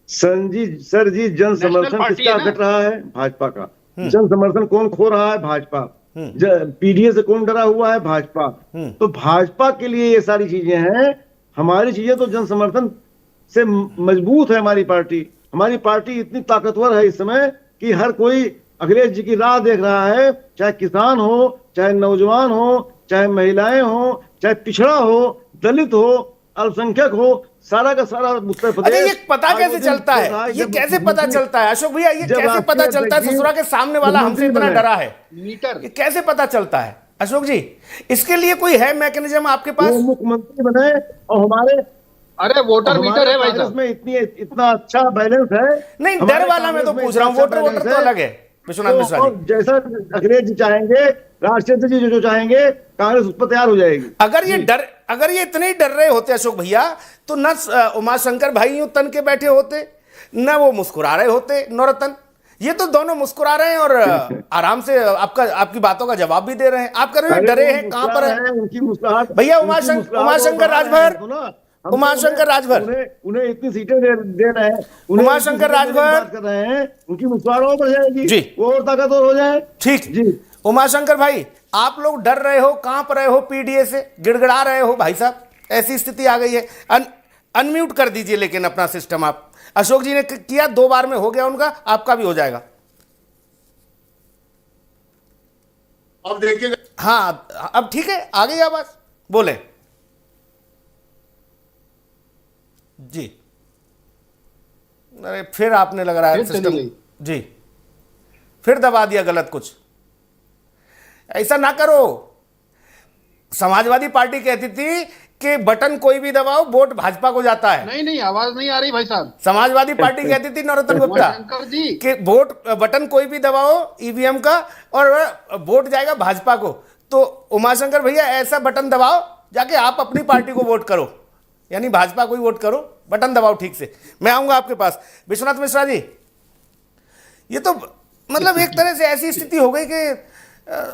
सर जी जन समर्थन किसका घट रहा है? भाजपा का। जन समर्थन कौन खो रहा है? भाजपा। पीडीए से कौन डरा हुआ है? भाजपा। तो भाजपा के लिए ये सारी चीजें हैं। हमारी चीजें तो जन समर्थन से मजबूत है। हमारी पार्टी इतनी ताकतवर है इस समय कि हर कोई अखिलेश जी की राह देख रहा है, चाहे किसान हो, चाहे नौजवान हो, चाहे महिलाएं हो, चाहे पिछड़ा हो, दलित हो, अल्पसंख्यक हो, सारा का सारा उत्तर प्रदेश। ये पता कैसे चलता है? ये कैसे पता चलता है अशोक भैया? ये कैसे पता चलता है ससुरा के सामने वाला हमसे इतना डरा है? मीटर ये कैसे पता चलता है अशोक जी? इसके लिए कोई है मैकेनिज्म आपके पास? वो मुख्यमंत्री बने और हमारे अरे वोटर मीटर है भाई कांग्रेस साहब। में इतना अच्छा बैलेंस है। नहीं, डर वाला मैं तो पूछ रहा हूं, वोटर तो अलग है विश्वनाथ मिश्रा जी। जैसा अखिलेश जी चाहेंगे, राष्ट्रीय जी जो चाहेंगे, कांग्रेस उस पर तैयार हो जाएगी। अगर ये इतने ही डर रहे होते अशोक भैया, तो न उमाशंकर भाई यूं तन के बैठे होते, न वो मुस्कुरा रहे होते नौरतन। ये तो दोनों मुस्कुरा रहे हैं और आराम से आपकी बातों का जवाब भी दे रहे हैं। आप कर रहे हैं डरे हैं, कहां पर है उनकी मुस्कुराहट भैया? उमाशंकर राजभर, उमाशंकर राजभर, उन्हें इतनी सीटें दे रहे हैं, उमाशंकर राजभर कर रहे हैं, उनकी मुस्कुराहट और बढ़ जाएगी जी, वो और ताकतवर हो जाए। ठीक जी उमाशंकर भाई, आप लोग डर रहे हो, कहां पर रहे हो? पीडीए से गिड़गिड़ा रहे हो भाई साहब, ऐसी स्थिति आ गई है। अनम्यूट कर दीजिए लेकिन अपना सिस्टम आप। अशोक जी ने किया, 2 बार में हो गया उनका, आपका भी हो जाएगा। अब देखिएगा। हाँ अब ठीक है, आ गई आवाज, बोले जी। अरे फिर आपने लग रहा है सिस्टम जी, फिर दबा दिया गलत कुछ। ऐसा ना करो। समाजवादी पार्टी कहती थी कि बटन कोई भी दबाओ वोट भाजपा को जाता है। नहीं आवाज नहीं आ रही भाई साहब। समाजवादी पार्टी कहती थी नरोत्तम गुप्ता कि वोट बटन कोई भी दबाओ ईवीएम का और वोट जाएगा भाजपा को। तो उमाशंकर भैया ऐसा बटन दबाओ जाके आप अपनी पार्टी को वोट करो, यानी भाजपा को ही वोट करो, बटन दबाओ ठीक से। मैं आऊंगा आपके पास विश्वनाथ मिश्रा जी। ये तो मतलब एक तरह से ऐसी स्थिति हो गई कि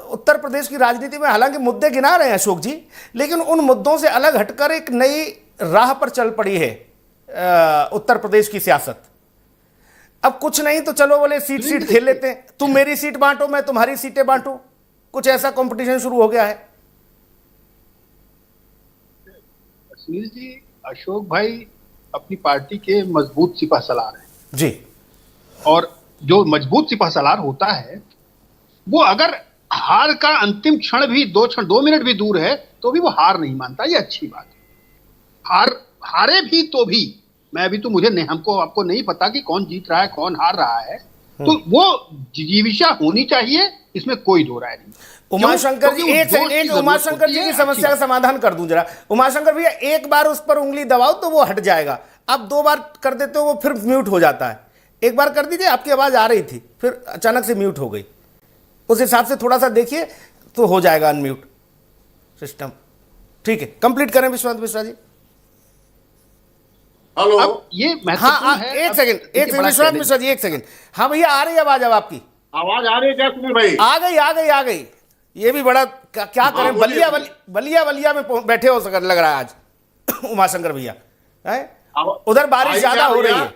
उत्तर प्रदेश की राजनीति में हालांकि मुद्दे गिना रहे हैं अशोक जी, लेकिन उन मुद्दों से अलग हटकर एक नई राह पर चल पड़ी है उत्तर प्रदेश की सियासत। अब कुछ नहीं तो चलो बोले सीट खेल लेते हैं, तुम मेरी सीट बांटो मैं तुम्हारी सीटें बांटू, कुछ ऐसा कंपटीशन शुरू हो गया है। सुनील जी, अशोक भाई अपनी पार्टी के मजबूत सिपहसालार हैं जी, और जो मजबूत सिपहसालार होता है वो अगर हार का अंतिम क्षण भी 2 मिनट भी दूर है तो भी वो हार नहीं मानता। ये अच्छी बात है। हारे भी तो भी मैं भी तो हमको आपको नहीं पता कि कौन जीत रहा है कौन हार रहा है, तो वो जिजीविषा होनी चाहिए, इसमें कोई दो राय नहीं। उमाशंकर जी एक उमाशंकर जी की समस्या का समाधान कर दूं जरा। उमाशंकर भैया एक बार उस पर उंगली दबाओ तो वो हट जाएगा, आप 2 बार कर देते हो वो फिर म्यूट हो जाता है। एक बार कर दीजिए, आपकी आवाज आ रही थी फिर अचानक से म्यूट हो गई, उस हिसाब से थोड़ा सा देखिए तो हो जाएगा अनम्यूट सिस्टम। ठीक है, कंप्लीट करें विश्वनाथ मिश्रा जी। हेलो। अब ये हाँ महत्वपूर्ण है। एक अब सेकंड, देखिए, एक सेकंड बड़ा विश्वनाथ challenge मिश्रा जी, एक सेकंड। हाँ भैया, आ रही है आवाज अब आपकी? आवाज आ रही है क्या सुनील भाई? आ गई आ गई आ गई। ये भी बड़ा क्या करें, बोलिए। बलिया में बैठे हो सकर लग रहा है आज उमाशंकर भैया है। उधर बारिश आई ज्यादा क्या हो रही भैया? है,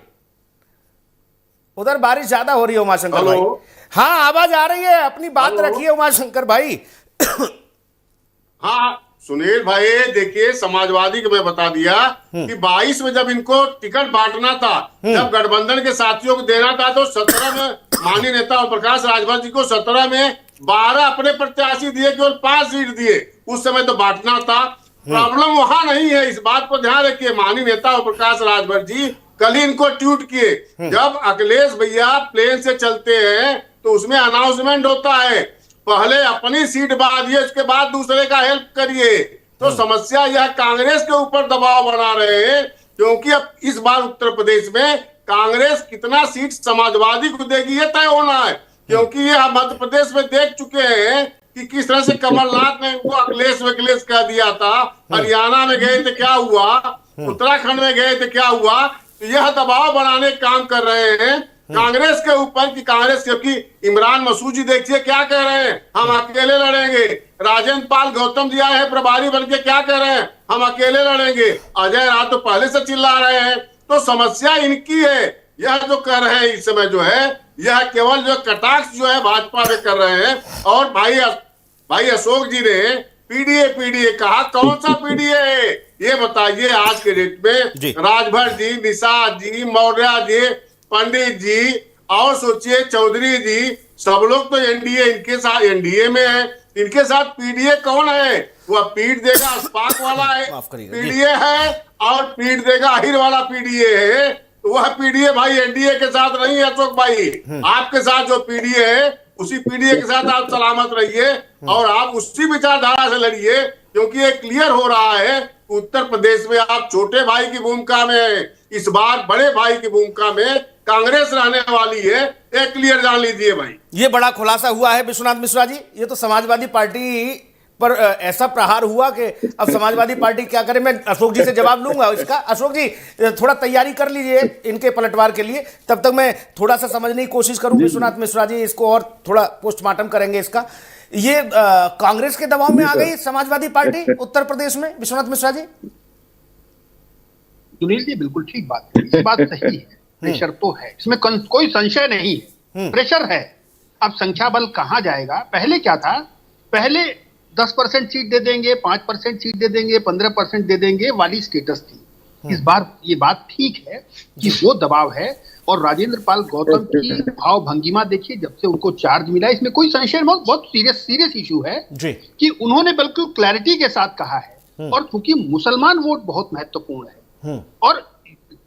उधर बारिश ज्यादा हो रही है उमाशंकर भाई। हेलो। हाँ आवाज आ रही है, अपनी बात हेलो। रखिए उमाशंकर भाई। हाँ सुनील भाई, देखिए समाजवादी को मैं बता दिया कि 22 में जब इनको टिकट बांटना था, जब गठबंधन के साथियों को देना था, तो 17 में माननीय नेता ओम प्रकाश राजभर जी को 17 में 12 अपने प्रत्याशी दिए, केवल 5 सीट दिए। उस समय तो बांटना था। प्रॉब्लम वहां नहीं है, इस बात को ध्यान रखिए। माननीय नेता ओम प्रकाश राजभर जी कल ही इनको ट्वीट किए, जब अखिलेश भैया प्लेन से चलते हैं तो उसमें अनाउंसमेंट होता है, पहले अपनी सीट बांधिए, उसके बाद दूसरे का हेल्प करिए। तो समस्या यह कांग्रेस के ऊपर दबाव बना रहे हैं, क्योंकि अब इस बार उत्तर प्रदेश में कांग्रेस कितना सीट समाजवादी को देगी ये तय होना है, क्योंकि ये हम मध्य प्रदेश में देख चुके हैं कि किस तरह से कमलनाथ ने इनको अखिलेश वखिलेश कह दिया था। हरियाणा में गए थे क्या हुआ, उत्तराखंड में गए थे क्या हुआ। तो यह दबाव बनाने का काम कर रहे हैं कांग्रेस के ऊपर कि कांग्रेस, क्योंकि इमरान मसूद जी देखिए क्या कह रहे हैं, हम अकेले लड़ेंगे। राजेंद्र पाल गौतम जी आए हैं प्रभारी बन के, क्या कह रहे हैं, हम अकेले लड़ेंगे। अजय रात तो पहले से चिल्ला रहे हैं। तो समस्या इनकी है। यह जो कर रहे हैं इस समय जो है, यह केवल जो कटाक्ष जो है भाजपा में कर रहे हैं। और भाई अशोक जी ने पीडीए कहा, कौन सा पीडीए है ये बताइए आज के डेट में। राजभर जी, निषाद जी, मौर्य जी, पंडित जी और सोचिए चौधरी जी, सब लोग तो एनडीए इनके साथ एनडीए में है। इनके साथ पीडीए कौन है? वह पीट देगा अस्पाक वाला है पीडीए है, और पीट देगा अहिर वाला पीडीए है। तो वह पीडीए भाई एनडीए के साथ नहीं है अशोक भाई। आपके साथ जो पीडीए है उसी पीडीए के साथ आप सलामत रहिए और आप उसी विचारधारा से लड़िए, क्योंकि ये क्लियर हो रहा है उत्तर प्रदेश में आप छोटे भाई की भूमिका में है, इस बार बड़े भाई की भूमिका में कांग्रेस रहने वाली है। एक क्लियर जान लीजिए भाई। ये बड़ा खुलासा हुआ है विश्वनाथ मिश्रा जी। ये तो समाजवादी पार्टी पर ऐसा प्रहार हुआ कि अब समाजवादी पार्टी क्या करे। मैं अशोक जी से जवाब लूंगा इसका। अशोक जी थोड़ा तैयारी कर लीजिए इनके पलटवार के लिए, तब तक मैं थोड़ा सा समझने की कोशिश करूं। विश्वनाथ मिश्रा जी इसको और थोड़ा पोस्टमार्टम करेंगे इसका। ये कांग्रेस के दबाव में आ गई समाजवादी पार्टी उत्तर प्रदेश में, विश्वनाथ मिश्रा जी? सुनील जी बिल्कुल ठीक बात है, ये बात सही है। प्रेशर तो है, इसमें कोई संशय नहीं है, प्रेशर है। अब संख्या बल कहां जाएगा? पहले क्या था, पहले 10% सीट दे देंगे, 5% सीट दे देंगे, 15% दे देंगे वाली स्टेटस थी। इस बार ये बात ठीक है कि वो दबाव है। और राजेंद्र पाल गौतम की भाव भंगिमा देखिए, जब से उनको चार्ज मिला, इसमें कोई संशय, बहुत सीरियस इशू है जी, कि उन्होंने बिल्कुल क्लैरिटी के साथ कहा है। और क्योंकि मुसलमान वोट बहुत महत्वपूर्ण है, और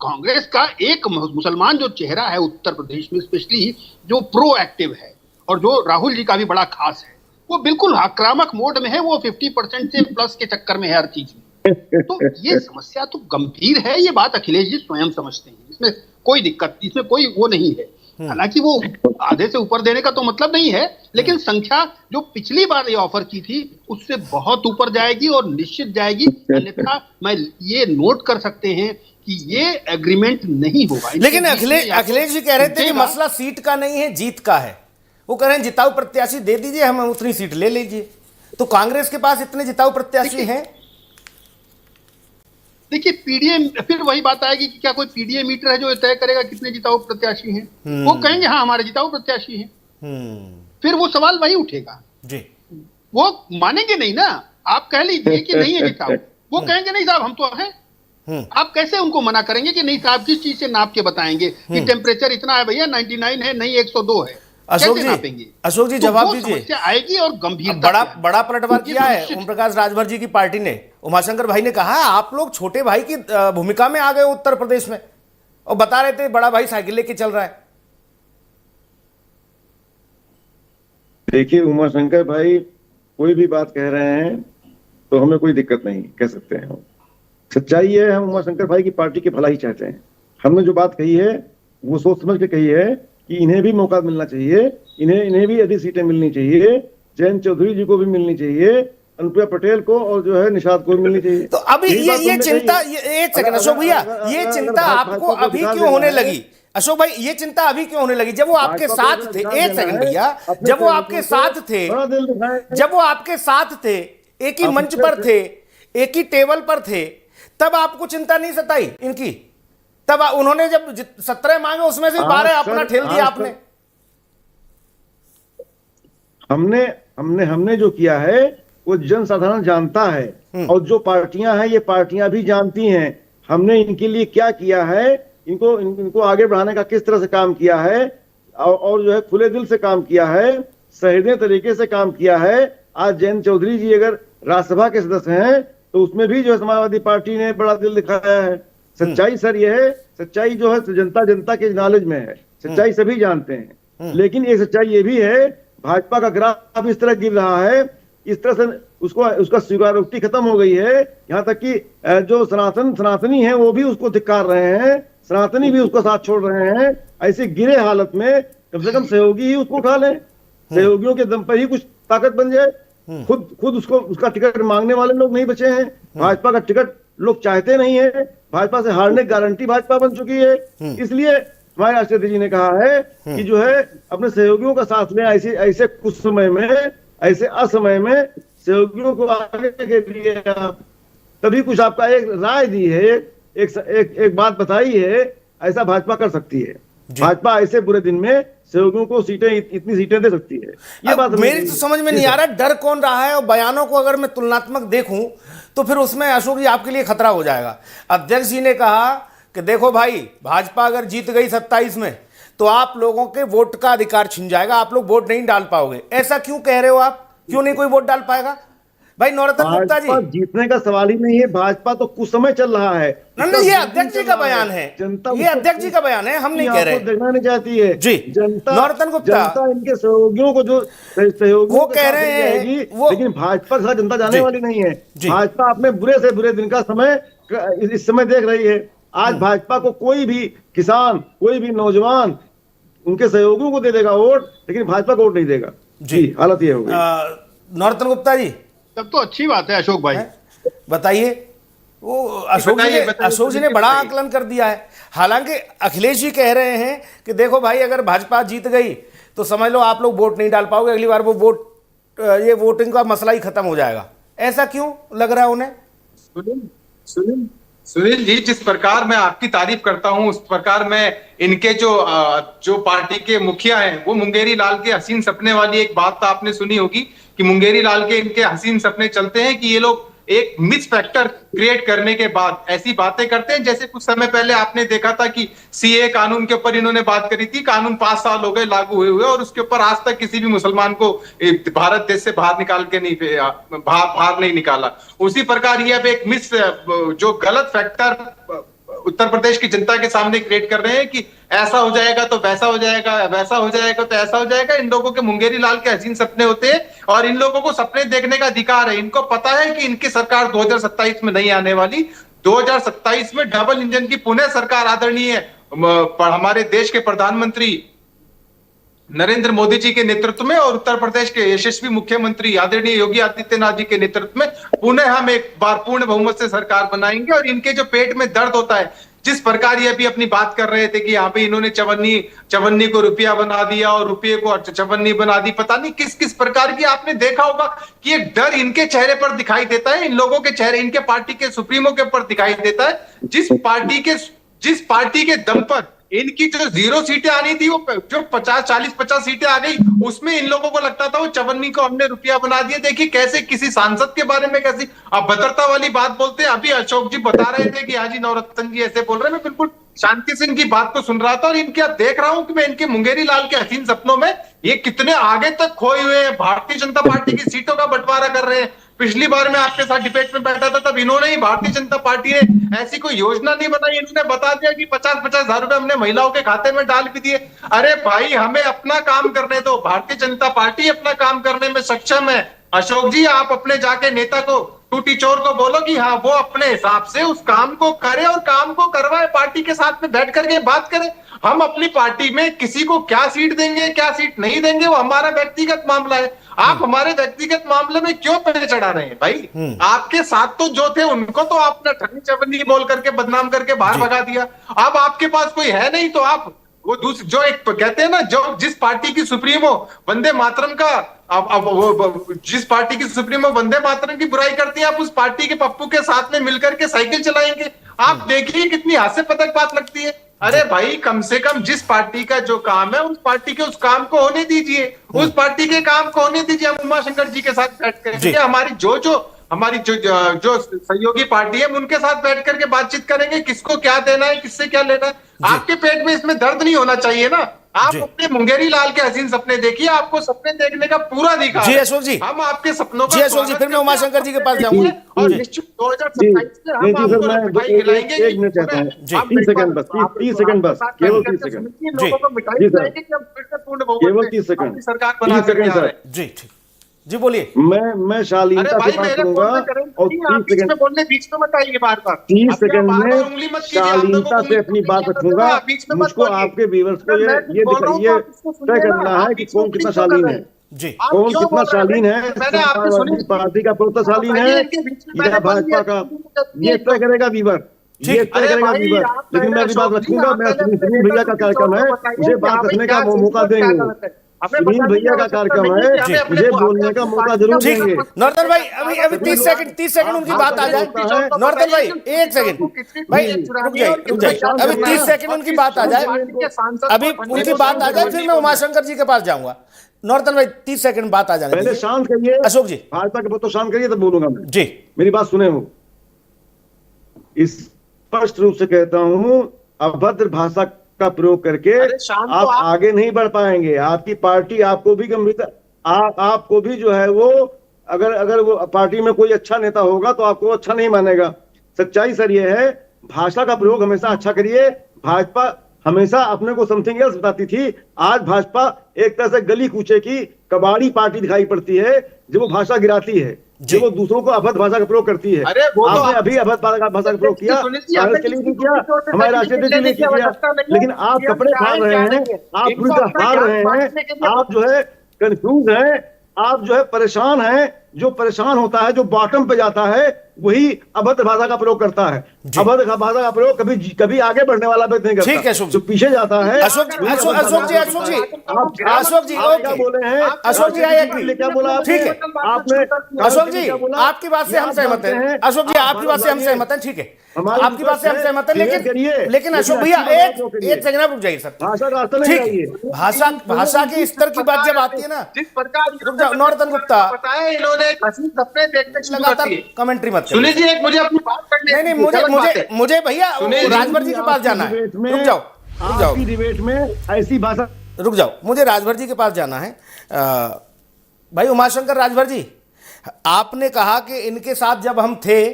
कांग्रेस का एक मुसलमान जो चेहरा है उत्तर प्रदेश में, स्पेशली जो प्रोएक्टिव है और जो राहुल जी का भी बड़ा खास है, वो बिल्कुल आक्रामक मोड में है। वो 50% से प्लस के चक्कर में है हर चीज में। तो ये समस्या तो गंभीर है, ये बात अखिलेश जी स्वयं समझते हैं, इसमें कोई दिक्कत, इसमें कोई वो नहीं है। हालांकि वो आधे से ऊपर देने का तो मतलब नहीं है, लेकिन संख्या जो पिछली बार ये ऑफर की थी उससे बहुत ऊपर जाएगी और निश्चित जाएगी। अन्यथा मैं ये नोट कर सकते हैं कि ये एग्रीमेंट नहीं होगा। लेकिन अखिलेश जी कह रहे थे कि मसला सीट का नहीं है, जीत का है। वो कह रहे हैं जिताऊ प्रत्याशी दे दीजिए, हम उतनी सीट ले लीजिए। तो कांग्रेस के पास इतने जिताऊ प्रत्याशी हैं। देखिए पीडीए, फिर वही बात आएगी कि क्या कोई पीडीए मीटर है जो तय करेगा कितने जिताऊ प्रत्याशी हैं? वो कहेंगे हाँ हमारे जिताऊ प्रत्याशी हैं, फिर वो सवाल वही उठेगा जी। वो मानेंगे नहीं ना। आप कह लीजिए कि नहीं है जिताऊ, वो कहेंगे नहीं साहब हम तो हैं। आप कैसे उनको मना करेंगे कि नहीं साहब, किस चीज से नाप के बताएंगे कि टेम्परेचर इतना है भैया, 99 है नहीं 102 है? अशोक जी जवाब दीजिए। आएगी और गंभीरता बड़ा पलटवार किया है ओम प्रकाश राजभर जी की पार्टी ने। उमाशंकर भाई ने कहा आप लोग छोटे भाई की भूमिका में आ गए उत्तर प्रदेश में, और बता रहे थे बड़ा भाई साइकिल लेके चल रहा है। देखिए उमाशंकर भाई कोई भी बात कह रहे हैं तो हमें कोई दिक्कत नहीं, कह सकते हैं। सच्चाई है, हम उमाशंकर भाई की पार्टी की भलाई चाहते हैं। हमने जो बात कही है वो सोच समझ के कही है कि इन्हें भी मौका मिलना चाहिए, इन्हें भी अधिक सीटें मिलनी चाहिए, जयंत चौधरी जी को भी मिलनी चाहिए, अनुप्रिया पटेल को और जो है निषाद को मिलनी चाहिए। तो अभी यही बात ये हमने चिंता, कही है। एक सेकंड अशोक भैया, ये चिंता आपको अभी क्यों होने लगी? अशोक भाई, ये चिंता अभी क्यों होने लगी? जब वो आपके साथ थे, एक सेकंड भैया, जब वो आपके साथ थे, जब वो आपके साथ थे, एक ही मंच पर थे, एक ही टेबल पर थे, तब आपको चिंता नहीं सताई इनकी? तब उन्होंने जब 17 मांगे उसमें से 12 अपना ठेल दिया आपने। हमने जो किया है वो जन साधारण जानता है, और जो पार्टियां हैं ये पार्टियां भी जानती हैं हमने इनके लिए क्या किया है, इनको आगे बढ़ाने का किस तरह से काम किया है, और जो है खुले दिल से काम किया है, संजीदे तरीके से काम किया है। आज जयंत चौधरी जी अगर राज्यसभा के सदस्य हैं तो उसमें भी जो है समाजवादी पार्टी ने बड़ा दिल दिखाया है। सच्चाई सर ये है, सच्चाई जो है जनता के नॉलेज में है, सच्चाई सभी जानते हैं। लेकिन एक सच्चाई ये भी है, भाजपा का ग्राफ इस तरह गिर रहा है, इस तरह से उसका स्वीकारोक्ति खत्म हो गई है, यहाँ तक कि जो सनातनी है वो भी उसको धिक्कार रहे हैं, सनातनी भी उसका साथ छोड़ रहे हैं। ऐसे गिरे हालत में कम से कम सहयोगी ही उसको उठा लें, सहयोगियों के दम पर ही कुछ ताकत बन जाए। खुद उसका टिकट मांगने वाले लोग नहीं बचे हैं, भाजपा का टिकट लोग चाहते नहीं है, भाजपा से हारने की गारंटी भाजपा बन चुकी है। इसलिए हमारे राष्ट्रीय जी ने कहा है कि जो है अपने सहयोगियों का साथ में ऐसे कुछ समय में, ऐसे असमय में सहयोगियों को आगे के लिए तभी कुछ आपका एक राय दी है, एक बात बताई है, ऐसा भाजपा कर सकती है। भाजपा ऐसे बुरे दिन में सहयोगियों को इतनी सीटें दे सकती है। ये बात मेरी तो समझ में नहीं आ रहा डर कौन रहा है, और बयानों को अगर मैं तुलनात्मक देखूं तो फिर उसमें अशोक जी आपके लिए खतरा हो जाएगा। अध्यक्ष जी ने कहा कि देखो भाई, भाजपा अगर जीत गई 27 में तो आप लोगों के वोट का अधिकार छिन जाएगा, आप लोग वोट नहीं डाल पाओगे। ऐसा क्यों कह रहे हो आप? क्यों नहीं कोई वोट डाल पाएगा? भाई नरोत्तम गुप्ता जी, जीतने का सवाल ही नहीं है, भाजपा तो कुछ समय चल रहा है। नहीं, ये अध्यक्ष जी का बयान है, ये अध्यक्ष जी का बयान है, हम नहीं कह रहे। देखना नहीं चाहती है जी जनता, नरोत्तम गुप्ता, जनता इनके सहयोगियों को जो सहयोगियों वो कह रहे हैं वो, लेकिन भाजपा के साथ जनता जाने वाली नहीं है। भाजपा अपने बुरे से बुरे दिन का समय इस समय देख रही है। आज भाजपा को कोई भी किसान, कोई भी नौजवान उनके सहयोगियों को दे देगा वोट, लेकिन भाजपा को वोट नहीं देगा। जी हालत ये हो गई। नरोत्तम गुप्ता जी, तब तो अच्छी बात है अशोक भाई, बताइए। वो अशोक जी ने बड़ा आकलन कर दिया है। हालांकि अखिलेश जी कह रहे हैं कि देखो भाई, अगर भाजपा जीत गई तो समझ लो आप लोग वोट नहीं डाल पाओगे, अगली बार वो ये वोटिंग का मसला ही खत्म हो जाएगा। ऐसा क्यों लग रहा है उन्हें? सुनील जी, जिस प्रकार मैं आपकी तारीफ करता हूं उस प्रकार मैं इनके जो पार्टी के मुखिया हैं, वो मुंगेरी लाल के हसीन सपने वाली एक बात तो आपने सुनी होगी कि मुंगेरी लाल के इनके हसीन सपने चलते हैं कि ये लोग एक मिस फैक्टर क्रिएट करने के बाद ऐसी बातें करते हैं। जैसे कुछ समय पहले आपने देखा था कि सीए कानून के ऊपर इन्होंने बात करी थी, कानून 5 साल हो गए लागू हुए और उसके ऊपर आज तक किसी भी मुसलमान को भारत देश से बाहर निकाल के नहीं, बाहर नहीं निकाला। उसी प्रकार ये अब एक मिस जो गलत फैक्टर उत्तर प्रदेश की जनता के सामने क्रिएट कर रहे हैं कि ऐसा हो जाएगा तो वैसा हो जाएगा, वैसा हो जाएगा तो ऐसा हो जाएगा। इन लोगों के मुंगेरी लाल के हसीन सपने होते हैं और इन लोगों को सपने देखने का अधिकार है। इनको पता है कि इनकी सरकार 2027 में नहीं आने वाली। 2027 में डबल इंजन की पुनः सरकार आदरणीय हमारे देश के प्रधानमंत्री नरेंद्र मोदी जी के नेतृत्व में और उत्तर प्रदेश के यशस्वी मुख्यमंत्री आदरणीय योगी आदित्यनाथ जी के नेतृत्व में पुनः हम एक बार पूर्ण बहुमत से सरकार बनाएंगे। और इनके जो पेट में दर्द होता है, जिस प्रकार ये अभी अपनी बात कर रहे थे कि यहाँ पे इन्होंने चवन्नी को रुपया बना दिया और रुपये को चवन्नी बना दी, पता नहीं किस किस प्रकार की आपने देखा होगा कि एक डर इनके चेहरे पर दिखाई देता है, इन लोगों के चेहरे, इनके पार्टी के सुप्रीमो के ऊपर दिखाई देता है। जिस पार्टी के दम पर इनकी जो 0 सीटें आनी थी, वो जो 40-50 सीटें आ गई, उसमें इन लोगों को लगता था वो चवन्नी को हमने रुपया बना दिया। देखिए कैसे किसी सांसद के बारे में कैसी अभद्रता वाली बात बोलते हैं। अभी अशोक जी बता रहे थे कि हाजी नवरत्न जी ऐसे बोल रहे हैं, मैं बिल्कुल शांति से इनकी बात को सुन रहा था और इनके देख रहा हूं कि मैं इनके मुंगेरी लाल के हसीन सपनों में ये कितने आगे तक खोए हुए हैं। भारतीय जनता पार्टी की सीटों का बंटवारा कर रहे हैं। पिछली बार मैं आपके साथ डिबेट में बैठा था, तब इन्होंने ही, भारतीय जनता पार्टी ने ऐसी कोई योजना नहीं बनाई, इन्होंने बता दिया कि 50-50 हजार रुपए हमने महिलाओं के खाते में डाल भी दिए। अरे भाई, हमें अपना काम करने दो। भारतीय जनता पार्टी अपना काम करने में सक्षम है। अशोक जी, आप अपने जाके नेता को, टूटी चोर को बोलो कि हाँ, वो अपने हिसाब से उस काम को करे और काम को करवाए, पार्टी के साथ में बैठ करके बात करें। हम अपनी पार्टी में किसी को क्या सीट देंगे, क्या सीट नहीं देंगे, वो हमारा व्यक्तिगत मामला है। आप हमारे व्यक्तिगत मामले में क्यों पैर चढ़ा रहे हैं भाई? आपके साथ तो जो थे उनको तो आपने ठगी चवन्नी बोल करके बदनाम करके बाहर भगा दिया। अब आपके पास कोई है नहीं तो आप वो दूसरी जो एक कहते हैं ना, जो जिस पार्टी की सुप्रीमो वंदे मातरम का अब वो जिस पार्टी की सुप्रीमो वंदे मातरम की बुराई करती है, आप उस पार्टी के पप्पू के साथ में मिलकर के साइकिल चलाएंगे। आप देखिए कितनी हास्यपदक बात लगती है। अरे भाई, कम से कम जिस पार्टी का जो काम है उस पार्टी के उस काम को होने दीजिए, उस पार्टी के काम को होने दीजिए। हम उमाशंकर जी के साथ बैठ कर हमारी हमारी जो सहयोगी पार्टी है उनके साथ बैठ करके बातचीत करेंगे, किसको क्या देना है, किससे क्या लेना है। आपके पेट में इसमें दर्द नहीं होना चाहिए ना। आप अपने मुंगेरी लाल के हसीन सपने देखिए, आपको सपने देखने का पूरा अधिकार जी है। अशोक जी, हम आपके सपनों जी अशोक जी, फिर मैं उमाशंकर जी के पास जाऊंगा और निश्चित 2027 में हम आपको मिठाई खिलाएंगे। एक मिनट चाहता हूँ, 30 सेकंड बस, 30 सेकंड बस, केवल 30 सेकंड, लोगों को मिठाई खिलाएंगे कि हम फिर से पूर्ण बहुमत केवल में 30 सेकंड, अपनी सरकार बना 30 सेकंड करके आ रहे सर। हैं। जी ठीक, जी बोलिए। मैं शालीनता से बात करूंगा और 30 सेकंड बोलने बीच में मत आइए बार बार। 30 सेकंड में शालीनता से अपनी बात रखूंगा। मुझको आपके व्यूअर्स को ये तय करना है कि कौन कितना शालीन है, जी कौन कितना शालीन है, समाजवादी पार्टी का प्रोता शालीन है या भाजपा का, ये तय करेगा व्यूअर, ये तय करेगा व्यूअर। लेकिन मैं अभी बात रखूंगा। मेरा सुनील भैया का कार्यक्रम है, मुझे बात रखने का मौका देंगे। सुनील भैया का कार्यक्रम है, मुझे बोलने का मौका जरूर ठीक देंगे। नॉर्दन भाई, अभी 30 सेकंड उनकी बात आ जाए। नॉर्दन भाई 1 सेकंड भाई, रुक जाइए, अभी 30 सेकंड उनकी बात आ जाए, अभी उनकी बात आ जाए, फिर मैं उमाशंकर जी के पास जाऊंगा। नॉर्दन भाई 30 सेकंड बात आ जाने पहले दीजिए। शांत करिए अशोक जी, भाजपा के तो शांत करिए, तब बोलूंगा मैं। जी मेरी बात सुने हो, स्पष्ट रूप से कहता हूं, अभद्र भाषा का प्रयोग करके आप आगे नहीं बढ़ पाएंगे। आपकी पार्टी आपको भी गंभीरता, आपको भी जो है वो, अगर वो पार्टी में कोई अच्छा नेता होगा तो आपको अच्छा नहीं मानेगा। सच्चाई सर ये है, भाषा का प्रयोग हमेशा अच्छा करिए। भाजपा हमेशा अपने को समथिंग एल्स बताती थी, आज भाजपा एक तरह से गली कूचे की कबाड़ी पार्टी दिखाई पड़ती है, जो वो भाषा गिराती है, जो वो दूसरों को अभद्र भाषा का प्रयोग करती है। आपने अभी अभद्र भाषा का प्रयोग किया, कांग्रेस के लिए नहीं किया, हमारे राष्ट्रीय अध्यक्ष के लिए किया, लेकिन आप कपड़े फाड़ रहे हैं, आप पूरी तरह हार रहे हैं, आप जो है कंफ्यूज हैं, आप जो है परेशान हैं। जो परेशान होता है, जो बॉटम पे जाता है, वही अभद्र भाषा का प्रयोग करता है। अभद्र भाषा का प्रयोग कभी आगे बढ़ने वाला व्यक्ति नहीं करता। ठीक है अशोक जी, जो पीछे जाता है। अशोक जी, क्या बोले हैं अशोक जी, क्या बोला ठीक है आपने? अशोक जी, आपकी बात से हम सहमत हैं। अशोक जी, आपकी बात से हम सहमत हैं, ठीक है, आपकी बात से हम सहमत हैं, लेकिन अशोक भैया एक सेकंड रुक जाइए सर। भाषा का रास्ता नहीं ठीक, चाहिए। भाषा के स्तर की बात जब आती है ना, जिस प्रकार रुक जाओ नॉर्दन गुप्ता, बताया इन्होंने हसीन सपने देखने शुरू कर लगातार दिए। कमेंट्री मत सुनील करिए। जी, एक मुझे अपनी बात करने नहीं, मुझे भैया राजभर जी के पास जाना है। रुक जाओ आपकी डिबेट में ऐसी भाषा, रुक जाओ, मुझे राजभर जी के पास जाना है। भाई उमाशंकर राजभर जी, आपने कहा कि इनके साथ जब हम थे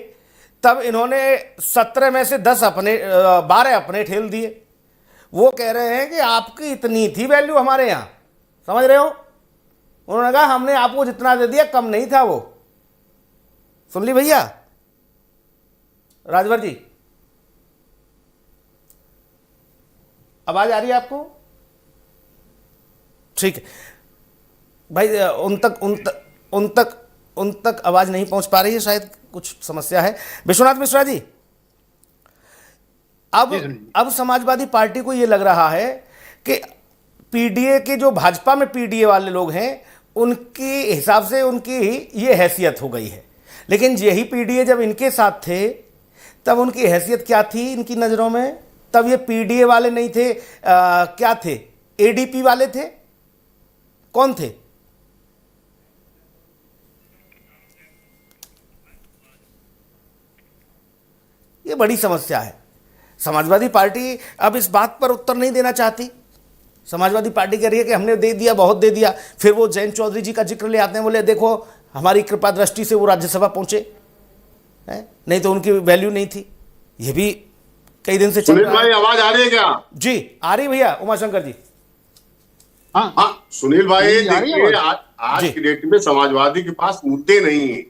तब इन्होंने 17 में से 12 अपने ठेल दिए। वो कह रहे हैं कि आपकी इतनी थी वैल्यू हमारे यहाँ, समझ रहे हो? उन्होंने कहा हमने आपको जितना दे दिया कम नहीं था वो। सुन ली भैया राजभर जी, आवाज आ रही है आपको? ठीक है भाई, उन तक आवाज नहीं पहुंच पा रही है, शायद कुछ समस्या है। विश्वनाथ मिश्रा जी, अब समाजवादी पार्टी को यह लग रहा है कि पीडीए के जो भाजपा में पीडीए वाले लोग हैं उनके हिसाब से उनकी ये हैसियत हो गई है, लेकिन यही पीडीए जब इनके साथ थे तब उनकी हैसियत क्या थी इनकी नज़रों में? तब ये पीडीए वाले नहीं थे, क्या थे? एडीपी वाले थे? कौन थे? ये बड़ी समस्या है। समाजवादी पार्टी अब इस बात पर उत्तर नहीं देना चाहती। समाजवादी पार्टी कह रही है कि हमने दे दिया, बहुत दे दिया। फिर वो जयंत चौधरी जी का जिक्र ले आते हैं, बोले देखो हमारी कृपा दृष्टि से वो राज्यसभा पहुंचे, नहीं तो उनकी वैल्यू नहीं थी। ये भी कई दिन से चल रहा है। भाई आवाज आ रही है क्या? जी आ रही भैया, उमाशंकर जी। हाँ सुनील भाई, देखिए आज की डेट में समाजवादी के पास मुद्दे नहीं है।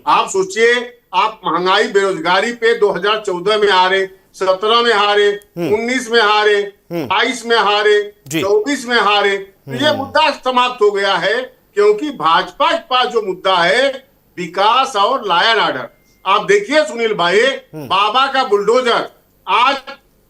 आप सोचिए, आप महंगाई बेरोजगारी पे 2014 में हारे, 17 में हारे, 19 में हारे, 22 में हारे, 24 में हारे। तो ये मुद्दा समाप्त हो गया है क्योंकि भाजपा के पास जो मुद्दा है विकास और लॉ एंड ऑर्डर। आप देखिए सुनील भाई, बाबा का बुलडोजर आज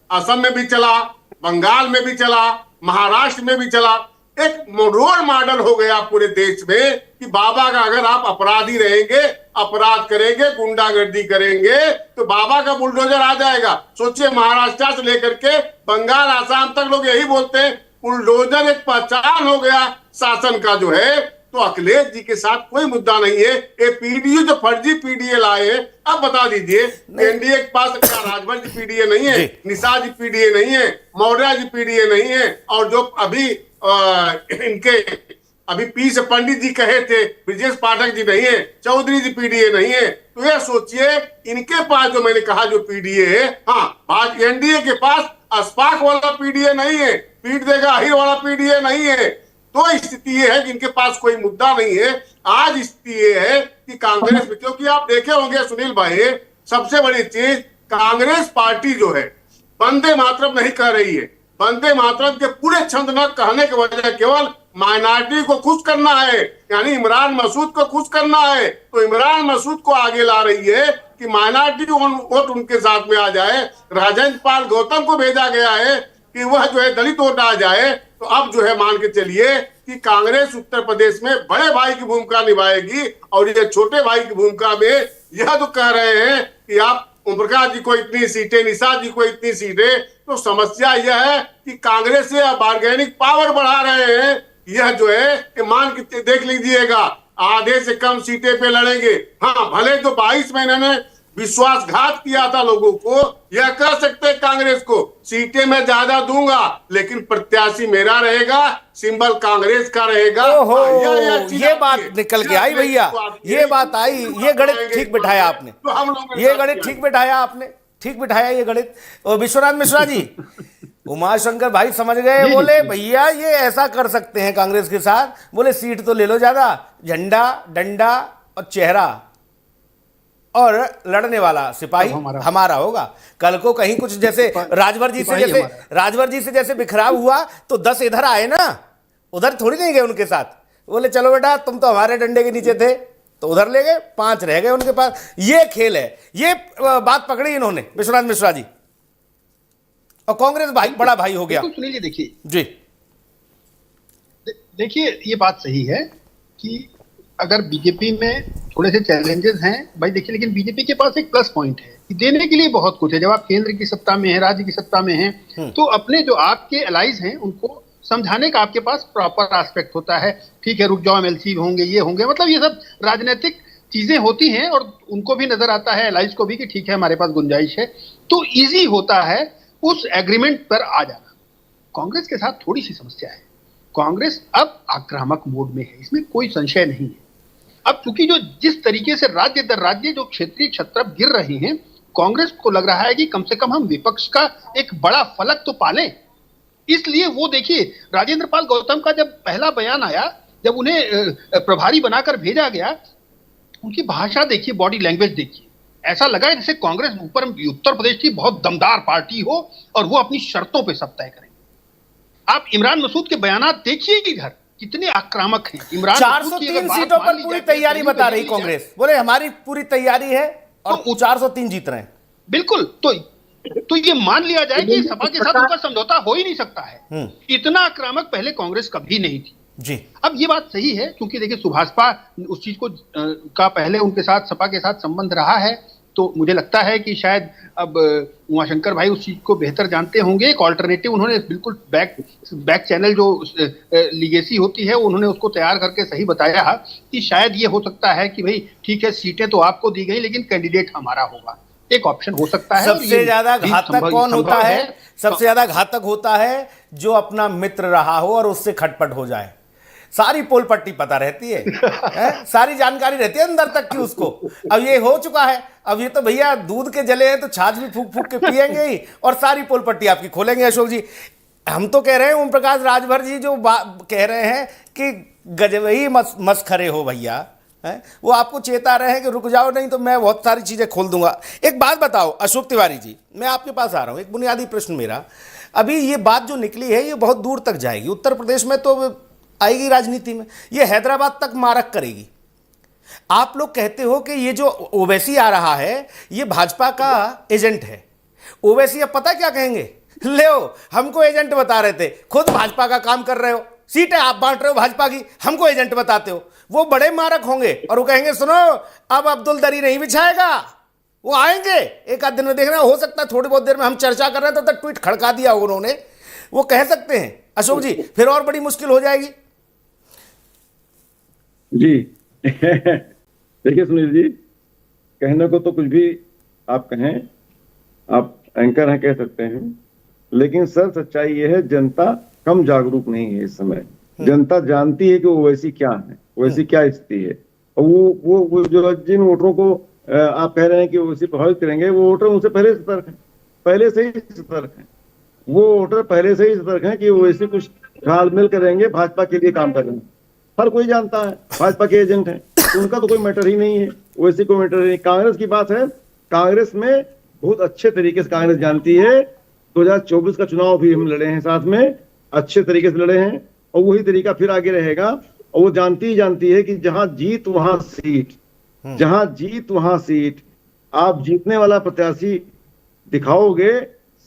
असम में भी चला, बंगाल में भी चला, महाराष्ट्र में भी चला। एक रोल मॉडल हो गया पूरे देश में कि बाबा का अगर आप अपराधी रहेंगे, अपराध करेंगे, गुंडागर्दी करेंगे तो बाबा का बुलडोजर आ जाएगा। सोचिए महाराष्ट्र से लेकर के बंगाल, आसाम तक लोग यही बोलते हैं। बुलडोजर एक पहचान हो गया शासन का जो है। तो अखिलेश जी के साथ कोई मुद्दा नहीं है। ये पीडीयू जो फर्जी पीडीए लाए, अब बता दीजिए एनडीए के पास क्या राजभर जी पीडीए नहीं है, निशा जी पीडीए नहीं है, मौर्य जी पीडीए नहीं है, और जो अभी इनके अभी पी से पंडित जी कहे थे ब्रजेश पाठक जी नहीं है, चौधरी जी पीडीए नहीं है। तो ये सोचिए इनके पास जो मैंने कहा जो पीडीए है, हाँ एनडीए के पास अस्पाक वाला पीडीए नहीं है, पीट देगा अहिर वाला पीडीए नहीं है। तो स्थिति ये है कि इनके पास कोई मुद्दा नहीं है। आज स्थिति ये है कि कांग्रेस में, क्योंकि आप देखे होंगे सुनील भाई, सबसे बड़ी चीज कांग्रेस पार्टी जो है वंदे मातरम नहीं कह रही है। वंदे मातरम के पूरे छंद न कहने की वजह केवल माइनॉरिटी को खुश करना है, यानी इमरान मसूद को खुश करना है। तो इमरान मसूद को आगे ला रही है कि माइनॉरिटी वोट उनके साथ में आ जाए। राजेंद्र पाल गौतम को भेजा गया है कि वह जो है दलित वोट आ जाए। तो अब जो है मान के चलिए कि कांग्रेस उत्तर प्रदेश में बड़े भाई की भूमिका निभाएगी, और ये छोटे भाई की भूमिका में यह जो कह रहे हैं कि आप ओम प्रकाश जी को इतनी सीटें, निशा जी को इतनी सीटें, तो समस्या यह है कि कांग्रेस से बार्गेनिंग पावर बढ़ा रहे हैं। यह जो है कि मान के देख लीजिएगा आधे से कम सीटें पे लड़ेंगे। हाँ, भले जो 22 महीने में विश्वासघात किया था लोगों को, यह कह सकते हैं कांग्रेस को सीटें मैं ज्यादा दूंगा लेकिन प्रत्याशी मेरा रहेगा, सिंबल कांग्रेस का रहेगा। ओहो, ये बात निकल के आई भैया, ये बात आई, ये गणित ठीक बिठाया आपने, ये गणित ठीक बिठाया आपने, ठीक बिठाया ये गणित। और विश्वनाथ मिश्रा जी, उमाशंकर भाई समझ गए, बोले भैया ये ऐसा कर सकते हैं कांग्रेस के साथ, बोले सीट तो ले लो ज्यादा, झंडा डंडा और चेहरा और लड़ने वाला सिपाही हमारा होगा। कल को कहीं कुछ जैसे राजभर जी से जैसे बिखराव हुआ तो 10 इधर आए ना, उधर थोड़ी नहीं गए उनके साथ। बोले चलो बेटा तुम तो हमारे डंडे के नीचे थे, तो उधर ले गए, 5 रह गए उनके पास। ये खेल है, ये बात पकड़ी इन्होंने विश्वनाथ मिश्रा जी। और कांग्रेस भाई बड़ा भाई हो गया। सुनील जी देखिए जी, देखिए ये बात सही है कि अगर बीजेपी में थोड़े से चैलेंजेस हैं भाई, देखिए, लेकिन बीजेपी के पास एक प्लस पॉइंट है कि देने के लिए बहुत कुछ है। जब आप केंद्र की सत्ता में हैं, राज्य की सत्ता में हैं, तो अपने जो आपके एलाइज हैं उनको समझाने का आपके पास प्रॉपर एस्पेक्ट होता है। ठीक है, रुक जाओ, एमएलसी होंगे, ये होंगे, मतलब ये सब राजनीतिक चीजें होती हैं और उनको भी नजर आता है, एलाइज को भी, कि ठीक है हमारे पास गुंजाइश है, तो इजी होता है उस एग्रीमेंट पर आ जाना। कांग्रेस के साथ थोड़ी सी समस्या है। कांग्रेस अब आक्रामक मोड में है, इसमें कोई संशय नहीं है। अब चूंकि जो जिस तरीके से राज्य दर राज्य जो क्षेत्रीय छत्रप गिर रहे हैं, कांग्रेस को लग रहा है कि कम से कम हम विपक्ष का एक बड़ा फलक तो पालें। इसलिए वो देखिए, राजेंद्र पाल गौतम का जब पहला बयान आया, जब उन्हें प्रभारी बनाकर भेजा गया, उनकी भाषा देखिए, बॉडी लैंग्वेज देखिए, ऐसा लगा जैसे कांग्रेस ऊपर उत्तर प्रदेश की बहुत दमदार पार्टी हो और वो अपनी शर्तों पे सब तय करेंगे। आप इमरान मसूद के बयानात देखिए इधर कितने आक्रामक हैं। इमरान 403 सीटों पर पूरी तैयारी बता रही कांग्रेस, बोले हमारी पूरी तैयारी है और 403 जीत रहे हैं। बिल्कुल, तो ये मान लिया जाए कि सपा के साथ उनका समझौता हो ही नहीं सकता है। इतना आक्रामक पहले कांग्रेस कभी नहीं थी जी। अब ये बात सही है, क्योंकि देखिए सुभाषपा उस चीज को का पहले उनके साथ सपा के साथ संबंध रहा है, तो मुझे लगता है कि शायद अब उमाशंकर भाई उस चीज को बेहतर जानते होंगे। एक ऑल्टरनेटिव उन्होंने बिल्कुल बैक चैनल जो लीगेसी होती है उन्होंने उसको तैयार करके सही बताया कि शायद ये हो सकता है कि भाई ठीक है सीटें तो आपको दी गई लेकिन कैंडिडेट हमारा होगा, एक ऑप्शन हो सकता है। सबसे ज्यादा घातक कौन होता है? सबसे ज्यादा घातक होता है जो अपना मित्र रहा हो और उससे खटपट हो जाए। सारी पोल पट्टी पता रहती है, सारी जानकारी रहती है अंदर तक की उसको। अब ये हो चुका है, अब ये तो भैया दूध के जले हैं तो छाछ भी फूक फूक के पिएंगे ही और सारी पोल पट्टी आपकी खोलेंगे। अशोक जी, हम तो कह रहे हैं, ओम प्रकाश राजभर जी जो कह रहे हैं कि गजबही मस्खरे हो भैया, वो आपको चेता रहे हैं कि रुक जाओ नहीं तो मैं बहुत सारी चीजें खोल दूंगा। एक बात बताओ अशोक तिवारी जी, मैं आपके पास आ रहा हूं, एक बुनियादी प्रश्न मेरा। अभी ये बात जो निकली है ये बहुत दूर तक जाएगी। उत्तर प्रदेश में तो आएगी राजनीति में, ये हैदराबाद तक मारक करेगी। आप लोग कहते हो कि ये जो ओवैसी आ रहा है ये भाजपा का एजेंट है। ओवैसी अब पता क्या कहेंगे, ले हमको एजेंट बता रहे थे, खुद भाजपा का काम कर रहे हो, सीटें आप बांट रहे हो भाजपा की, हमको एजेंट बताते हो। वो बड़े मारक होंगे और वो कहेंगे सुनो अब अब्दुल दरी नहीं बिछाएगा, वो आएंगे एक आध दिन में, देखना हो सकता है थोड़ी बहुत देर में हम चर्चा कर रहे हैं तब तक ट्वीट खड़का दिया उन्होंने, वो कह सकते हैं अशोक जी, फिर और बड़ी मुश्किल हो जाएगी। जी देखिए सुनील जी, कहने को तो कुछ भी आप कहें, आप एंकर हैं कह सकते हैं, लेकिन सर सच्चाई ये है जनता कम जागरूक नहीं है इस समय। जनता जानती है कि ओवैसी क्या है, ओवैसी क्या स्थिति है, और वो जो जिन वोटरों को आप कह रहे हैं कि ओवैसी प्रभावित करेंगे, वो वोटर उनसे पहले सतर्क है, पहले से ही सतर्क है। वो वोटर पहले से ही सतर्क है कि ओवैसी कुछ घालमेल करेंगे, भाजपा के लिए काम करेंगे। हर कोई जानता है भाजपा के एजेंट हैं, उनका तो कोई मैटर ही नहीं है, ओवैसी कोई मैटर नहीं। कांग्रेस की बात है, कांग्रेस में बहुत अच्छे तरीके से कांग्रेस जानती है, 2024 का चुनाव भी हम लड़े हैं साथ में, अच्छे तरीके से लड़े हैं, और वही तरीका फिर आगे रहेगा। और वो जानती है कि जहां जीत वहां सीट, जहां जीत वहां सीट, आप जीतने वाला प्रत्याशी दिखाओगे,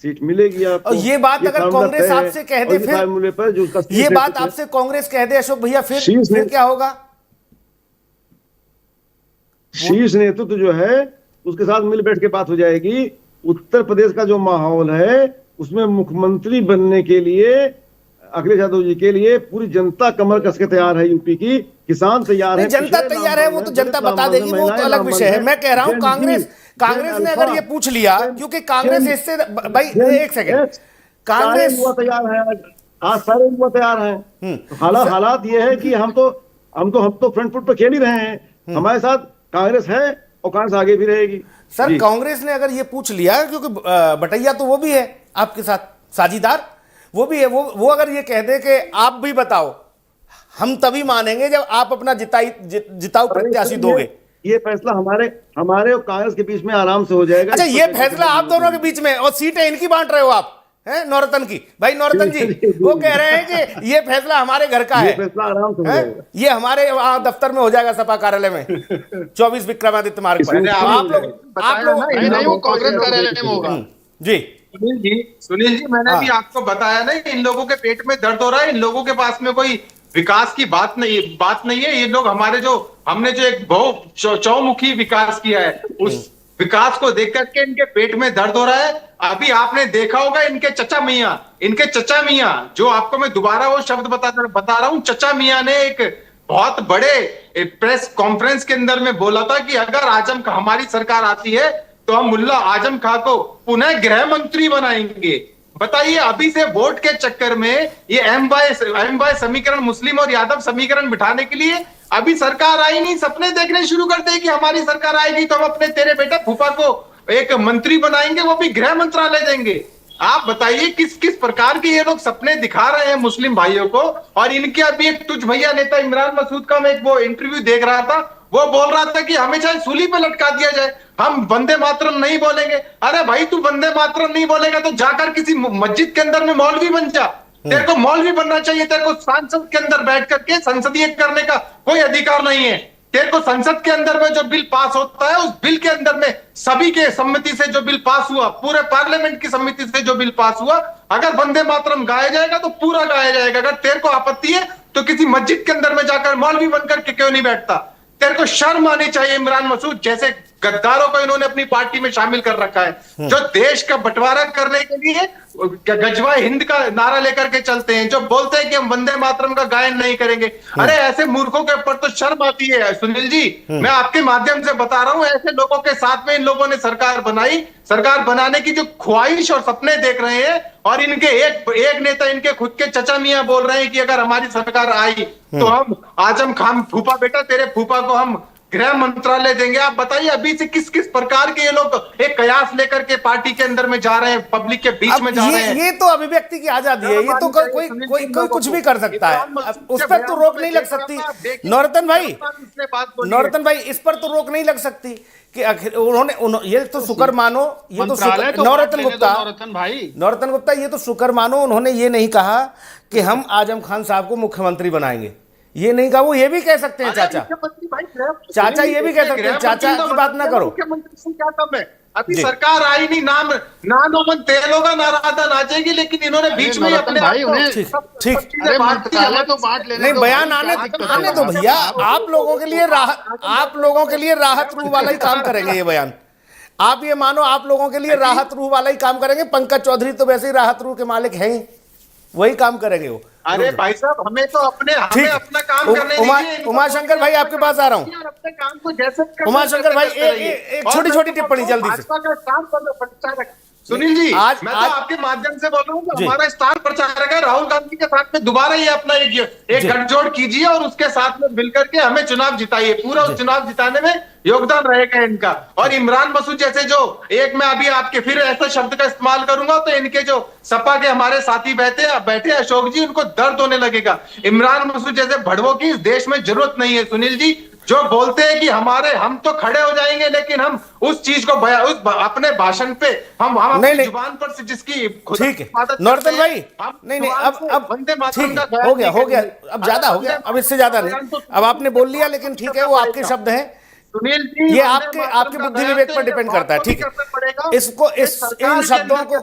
सीट मिलेगी आपको। और ये बात अगर कांग्रेस आपसे कह दे, फिर ये बात आपसे कांग्रेस कह दे अशोक भैया, फिर क्या होगा? शीर्ष नेतृत्व जो है उसके साथ मिल बैठ के बात हो जाएगी। उत्तर प्रदेश का जो माहौल है उसमें मुख्यमंत्री बनने के लिए अखिलेश यादव जी के लिए पूरी जनता कमर कस के तैयार है, यूपी की किसान तैयार है, जनता तैयार है, वो तो जनता बता देगी, वो तो अलग विषय है। मैं कह रहा हूं कांग्रेस ने अगर ये पूछ लिया, क्योंकि कांग्रेस इससे भाई एक सेकंड, कांग्रेस तैयार है, आज सारे युवा तैयार हैं। हालात ये है कि हम तो फ्रंट फुट पर खेल ही रहे हैं, हमारे साथ कांग्रेस है और कांग्रेस आगे भी रहेगी। सर कांग्रेस ने अगर ये पूछ लिया, क्योंकि बटैया तो वो भी है आपके साथ साझीदार, वो भी है, वो अगर ये कह दे कि आप भी बताओ, हम तभी मानेंगे जब आप अपना जिताऊ प्रत्याशी दोगे। ये फैसला हमारे और कांग्रेस के बीच में आराम से हो जाएगा। अच्छा, ये फैसला आप दोनों के बीच में, और सीटें इनकी बांट रहे हो आप, हैं नौरतन की, भाई नौरतन जी वो कह रहे हैं कि ये फैसला हमारे घर का है, फैसला आराम से हो जाएगा, ये हमारे दफ्तर में हो जाएगा, सपा कार्यालय में 24 विक्रमादित्य मार्ग पर। आप लोग नहीं, वो कांग्रेस कार्यालय में होगा जी। सुनील जी मैंने भी आपको बताया ना, इन लोगों के पेट में दर्द हो रहा है, इन लोगों के पास में कोई विकास की बात नहीं है। ये लोग हमने जो एक बहु चौमुखी विकास किया है, उस विकास को देख करके इनके पेट में दर्द हो रहा है। अभी आपने देखा होगा इनके चचा मियां, जो आपको मैं दोबारा वो शब्द बता रहा हूं, चचा मियां ने एक बहुत बड़े प्रेस कॉन्फ्रेंस के अंदर में बोला था कि अगर हमारी सरकार आती है तो हम मुल्ला आजम खां को पुनः गृह मंत्री बनाएंगे। बताइए, अभी से वोट के चक्कर में ये एम बाय समीकरण, मुस्लिम और यादव समीकरण बिठाने के लिए अभी सरकार आई नहीं, सपने देखने शुरू करते हैं कि हमारी सरकार आएगी तो हम अपने तेरे बेटा फूफा को एक मंत्री बनाएंगे, वो भी गृह मंत्रालय देंगे। आप बताइए किस प्रकार के ये लोग सपने दिखा रहे हैं मुस्लिम भाइयों को। और इनके अभी एक तुझ भैया नेता इमरान मसूद का मैं एक वो इंटरव्यू देख रहा था, वो बोल रहा था कि हमें चाहे सूली पे लटका दिया जाए, हम वंदे मातरम नहीं बोलेंगे। अरे भाई, तू वंदे मातरम नहीं बोलेगा तो जाकर किसी मस्जिद के अंदर में मौलवी बन जा। तेरे को मौलवी बनना चाहिए, तेरे को सांसद के अंदर बैठ करके संसदीय करने का कोई अधिकार नहीं है। तेरे को संसद के अंदर में जो बिल पास होता है, उस बिल के अंदर में सभी के सम्मति से जो बिल पास हुआ, पूरे पार्लियामेंट की सम्मति से जो बिल पास हुआ, अगर वंदे मातरम गाया जाएगा तो पूरा गाया जाएगा। अगर तेरे को आपत्ति है तो किसी मस्जिद के अंदर में जाकर मौलवी बनकर के क्यों नहीं बैठता? तेरे को शर्म आनी चाहिए। इमरान मसूद जैसे गद्दारों को इन्होंने अपनी पार्टी में शामिल कर रखा है, जो देश का बंटवारा करने के लिए गजवा हिंद का नारा लेकर के चलते हैं, जो बोलते हैं कि हम वंदे मातरम का गायन नहीं करेंगे। अरे ऐसे मूर्खों के ऊपर तो शर्म आती है। सुनील जी, मैं आपके माध्यम से बता रहा हूं, ऐसे लोगों के साथ में इन लोगों ने सरकार बनाई। सरकार बनाने की जो ख्वाहिश और सपने देख रहे हैं, और इनके एक नेता, इनके खुद के चचा मियां बोल रहे हैं कि अगर हमारी सरकार आई तो हम आजम खान फूफा बेटा, तेरे फूफा को हम गृह मंत्रालय देंगे। आप बताइए अभी से किस किस प्रकार के ये लोग एक कयास लेकर के पार्टी के अंदर में जा रहे हैं, पब्लिक के बीच में जा रहे हैं। ये तो अभिव्यक्ति की आजादी है, ये तो कोई कुछ भी कर सकता है, उस पर तो रोक नहीं लग सकती। नौरतन भाई इस पर तो रोक नहीं लग सकती कि आखिर उन्होंने ये तो शुक्र मानो, ये तो नौरतन गुप्ता ये तो शुक्र मानो उन्होंने ये नहीं कहा कि हम आजम खान साहब को मुख्यमंत्री बनाएंगे, ये नहीं कहा। वो ये भी कह सकते हैं चाचा ये भी कह सकते हैं, चाचा की बात ना करो। मुख्यमंत्री से क्या कम है? अभी सरकार आई नहीं, नाम तेल होगा ना राधा नाचेगी, लेकिन इन्होंने बीच में अपने ठीक नहीं बयान आने दो भैया। आप लोगों के लिए राहत रूह वाला ही काम करेंगे ये बयान। आप ये मानो आप लोगों के लिए राहत रूह वाला ही काम करेंगे। पंकज चौधरी तो वैसे ही राहत रूह के मालिक हैं ही, वही काम करेंगे वो। अरे भाई साहब हमें अपना काम करने दीजिए। उमाशंकर भाई आपके पास आ रहा हूँ। अपने काम को जैसे उमाशंकर भाई एक छोटी टिप्पणी जल्दी से। सुनील जी मैं तो आपके माध्यम से बोल रहा हूँ, हमारा स्टार प्रचारक है राहुल गांधी के साथ में दोबारा ये अपना एक गठजोड़ कीजिए और उसके साथ में मिलकर के हमें चुनाव जिताइए। पूरा उस चुनाव जिताने में योगदान रहेगा इनका। और इमरान मसूद जैसे जो मैं अभी आपके फिर ऐसे शब्द का इस्तेमाल करूंगा तो इनके जो सपा के हमारे साथी बैठे अशोक जी, उनको दर्द होने लगेगा। इमरान मसूद जैसे भड़वों की इस देश में जरूरत नहीं है। सुनील जी जो बोलते हैं कि हम तो खड़े हो जाएंगे, लेकिन हम उस चीज को अपने भाषण पे हम अपनी जुबान पर से जिसकी ठीक है नौरतन भाई नहीं अब ठीक हो गया अब ज्यादा हो गया, अब इससे ज्यादा नहीं। अब आपने बोल लिया, लेकिन ठीक है वो आपके शब्द हैं सुनील जी, ये आपके बुद्धि विवेक पर डिपेंड करता है। ठीक है इन शब्दों को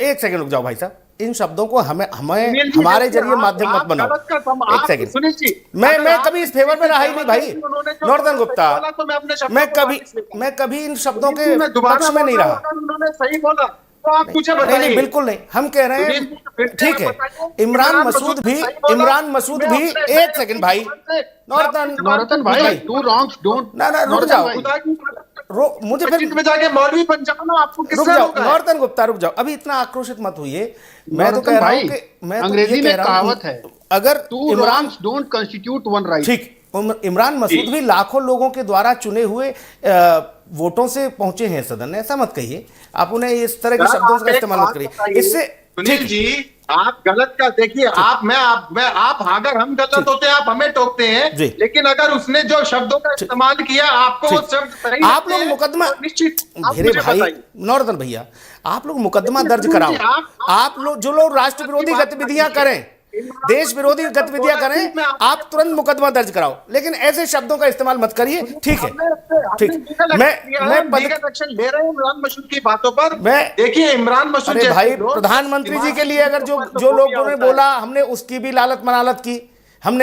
एक सेकंड रुक जाओ भाई साहब, इन शब्दों को हमें हमारे जरिए माध्यम मत बनाओ। एक सेकंड मैं कभी इस फेवर में रहा ही नहीं भाई नौरतन गुप्ता, मैं कभी इन शब्दों के पक्ष में नहीं रहा। उन्होंने सही बोला तो आप मुझे बताइए। नहीं बिल्कुल नहीं, हम कह रहे हैं ठीक है इमरान मसूद भी एक सेकंड भाई नौरतन भाई टू रॉन्ग्स डोंट ना रुक जाओ, मुझे फिर जाके मौलवी बन जाओ। आपको रुक जाओ नौरतन गुप्ता रुक जाओ, अभी इतना आक्रोशित मत हुई। मैं तो कह रहा हूँ कि मैं अंग्रेजी में कहावत है अगर two wrongs don't constitute one right. ठीक, इमरान मसूद भी लाखों लोगों के द्वारा चुने हुए वोटों से पहुंचे हैं सदन, ऐसा मत कहिए। आप उन्हें इस तरह के शब्दों का इस्तेमाल मत करिए। इससे सुनील जी आप गलत का देखिए, आप अगर हम गलत होते हैं आप हमें टोकते हैं, लेकिन अगर उसने जो शब्दों का इस्तेमाल किया आपको वो शब्द सही आप लोग मुकदमा निश्चित मेरे भाई नौरतन भैया आप लोग मुकदमा दर्ज कराओ। आप लोग जो लोग राष्ट्र विरोधी गतिविधियां करें, देश विरोधी गतिविधियां करें, आप तुरंत मुकदमा दर्ज कराओ, लेकिन ऐसे शब्दों का इस्तेमाल मत करिए। ठीक है ठीक, मैं एक्शन ले रहे हैं इमरान मसूद की बातों पर। देखिए इमरान मसूद भाई प्रधानमंत्री जी के लिए अगर जो लोगों ने बोला, हमने उसकी भी लालत मनालत की, हम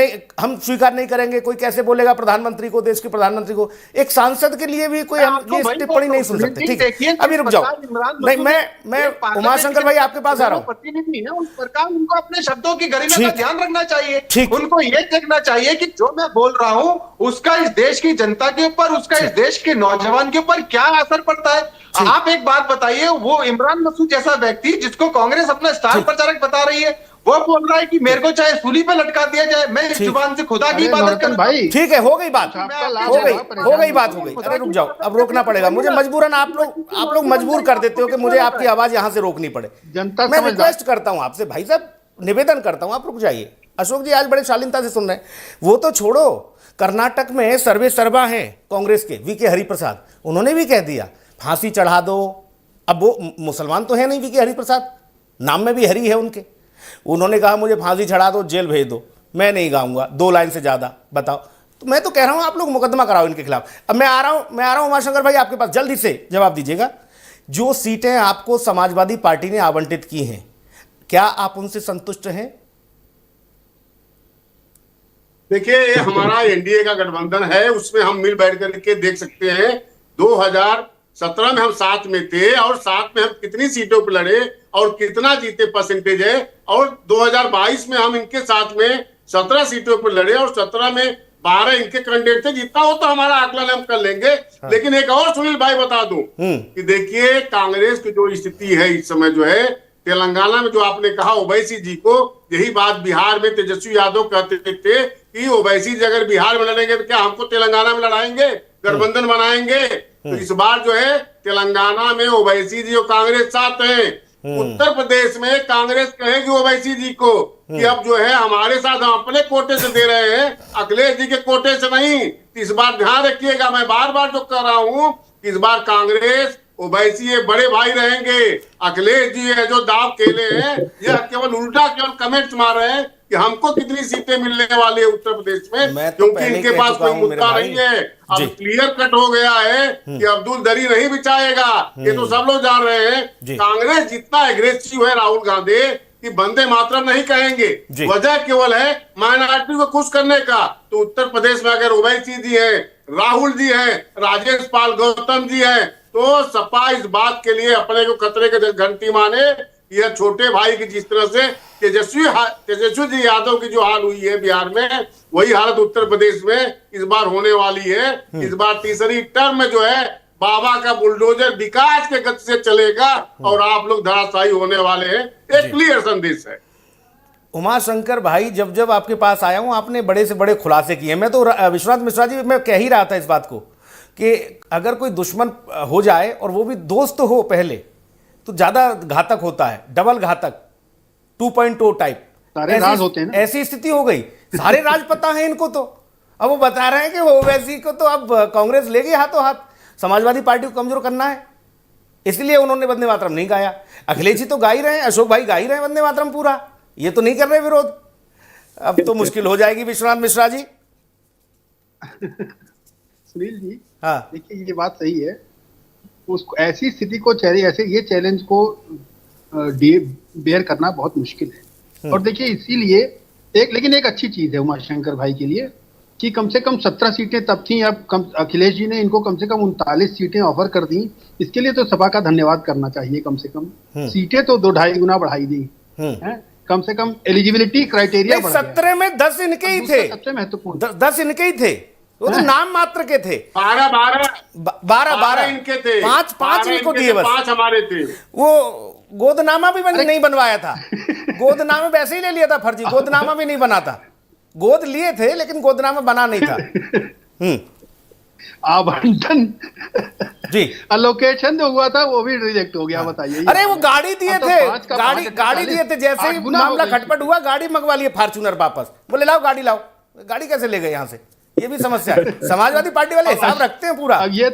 स्वीकार नहीं करेंगे। कोई कैसे बोलेगा प्रधानमंत्री को, देश के प्रधानमंत्री को, एक सांसद के लिए भी कोई हम ये टिप्पणी नहीं सुन सकते। ठीक है अभी रुक जाओ, नहीं मैं उमाशंकर भाई आपके पास आ रहा हूँ। प्रतिनिधि है उस प्रकार उनको अपने शब्दों की गरिमा का ध्यान रखना चाहिए। उनको ये देखना चाहिए कि जो मैं बोल रहा हूँ उसका इस देश की जनता के ऊपर, उसका इस देश के नौजवान के ऊपर क्या असर पड़ता है। आप एक बात बताइए, वो इमरान मसूद जैसा व्यक्ति जिसको कांग्रेस अपना स्टार प्रचारक बता रही है, वो बोल रहा है कि मेरे को चाहे सूली पे लटका दिया जाए, मैं इस जुबान से खुदा की इबादत करता हूं। ठीक है हो गई बात, हो गई बात। अरे रुक जाओ, अब रोकना पड़ेगा मुझे मजबूरन। आप लोग मजबूर कर देते हो कि मुझे आपकी आवाज यहां से रोकनी पड़े। मैं रिक्वेस्ट करता हूं आपसे भाई साहब, निवेदन करता हूं आप रुक जाइए। अशोक जी आज बड़े शालीनता से सुन रहे हैं, वो तो छोड़ो, कर्नाटक में सर्वे सर्वा हैं कांग्रेस के वीके हरिप्रसाद, उन्होंने भी कह दिया फांसी चढ़ा दो। अब वो मुसलमान तो है नहीं वीके हरिप्रसाद, नाम में भी हरी है उनके। उन्होंने कहा मुझे फांसी चढ़ा दो, जेल भेज दो, मैं नहीं गाऊंगा 2 लाइन से ज्यादा। बताओ, तो मैं तो कह रहा हूं आप लोग मुकदमा कराओ इनके खिलाफ। अब मैं आ रहा हूं उमाशंकर भाई आपके पास, जल्दी से जवाब दीजिएगा। जो सीटें आपको समाजवादी पार्टी ने आवंटित की हैं, क्या आप उनसे संतुष्ट हैं? देखिए ये हमारा एनडीए का गठबंधन है, उसमें हम मिल बैठ करके देख सकते हैं। 2017 में हम साथ में थे और साथ में हम कितनी सीटों पर लड़े और कितना जीते परसेंटेज है, और 2022 में हम इनके साथ में 17 सीटों पर लड़े और 17 में 12 इनके कैंडिडेट थे। जितना हो तो हमारा आकलन हम कर लेंगे। लेकिन एक और सुनील भाई बता दूं कि देखिए कांग्रेस की जो स्थिति है इस समय जो है, तेलंगाना में जो आपने कहा ओवैसी जी को, यही बात बिहार में तेजस्वी यादव कहते थे कि ओवैसी जी अगर बिहार में लड़ेंगे तो क्या हमको तेलंगाना में लड़ाएंगे? गठबंधन बनाएंगे। तो इस बार जो है तेलंगाना में ओवैसी जी और कांग्रेस साथ हैं। उत्तर प्रदेश में कांग्रेस कहेगी ओवैसी जी को कि अब जो है हमारे साथ हम अपने कोटे से दे रहे हैं, अखिलेश जी के कोटे से नहीं। इस बार ध्यान रखिएगा, मैं बार बार जो कह रहा हूं, इस बार कांग्रेस ओवैसी ये बड़े भाई रहेंगे। अखिलेश जी है जो दाव खेले हैं, यह केवल उल्टा केवल कमेंट्स मार रहे हैं कि हमको कितनी सीटें मिलने वाली है उत्तर प्रदेश में, मैं तो क्योंकि पहले इनके कह पास चुका कोई हूं मेरे मुद्दा भाई। नहीं है। अब जी। क्लियर कट हो गया है कि अब्दुल दरी नहीं बिछाएगा, ये तो सब लोग जान रहे जी। हैं। कांग्रेस जितना एग्रेसिव है राहुल गांधी कि वंदे मातरम नहीं कहेंगे, जी। वजह केवल है माइनॉरिटी को खुश करने का। तो उत्तर प्रदेश में अगर ओवैसी जी है, राहुल जी है, राजेश पाल गौतम जी है, तो सपा इस बात के लिए अपने को खतरे के घंटी माने। यह छोटे भाई की जिस तरह से तेजस्वी जी यादव की जो हाल हुई है बिहार में, वही हालत उत्तर प्रदेश में इस बार होने वाली है। इस बार तीसरी टर्म में जो है बाबा का बुलडोजर विकास के गति से चलेगा और आप लोग धराशायी होने वाले हैं। एक क्लियर संदेश है। उमाशंकर भाई, जब जब आपके पास आया हूं आपने बड़े से बड़े खुलासे किए। मैं तो विश्वनाथ मिश्रा जी, मैं कह ही रहा था इस बात को कि अगर कोई दुश्मन हो जाए और वो भी दोस्त हो पहले, तो ज्यादा घातक होता है, डबल घातक, 2.0 टाइप। सारे राज होते हैं ना। ऐसी स्थिति हो गई, सारे राज पता है इनको। तो अब वो बता रहे हैं कि वो ओवैसी को तो अब कांग्रेस ले गई हाथों हाथ, समाजवादी पार्टी को कमजोर करना है, इसलिए उन्होंने वंदे मातरम नहीं गाया। अखिलेश जी तो गा ही रहे हैं, अशोक भाई गा ही रहे हैं वंदे मातरम पूरा, ये तो नहीं कर रहे विरोध। अब तो मुश्किल हो जाएगी विश्वनाथ मिश्रा जी। सुनील जी, हाँ, देखिए ये बात सही है। उसको ऐसी स्थिति को ऐसे ये चैलेंज को बेयर करना बहुत मुश्किल है। और देखिए इसीलिए लेकिन एक अच्छी चीज है उमाशंकर भाई के लिए कि कम से कम 17 सीटें तब थी, अब अखिलेश जी ने इनको कम से कम 39 सीटें ऑफर कर दी। इसके लिए तो सपा का धन्यवाद करना चाहिए। कम से कम सीटें तो 2-2.5 गुना बढ़ाई दी हैं। कम से कम एलिजिबिलिटी क्राइटेरिया बढ़ गया। 17 में 10 इनके ही थे, सबसे महत्वपूर्ण 10 इनके ही थे, वो तो नाम मात्र के थे। 12 इनके थे, 5 इनको दिए बस, 5 हमारे थे। वो गोदनामा भी नहीं बनवाया था, गोदनामा वैसे ही ले लिया था फर्जी, गोदनामा भी नहीं बना था, गोद लिए थे लेकिन गोदनामा बना नहीं था। आवंटन जी, अलोकेशन जो हुआ था वो भी रिजेक्ट हो गया। बताइए, अरे वो गाड़ी दिए अब तो थे, 5 का गाड़ी दिए थे, जैसे ही मामला खटपट हुआ गाड़ी मंगवा लिए फॉर्च्यूनर वापस, बोले लाओ गाड़ी लाओ, गाड़ी कैसे ले गए यहां से, ये भी समस्या है। समाजवादी पार्टी वाले हिसाब रखते हैं पूरा। अब ये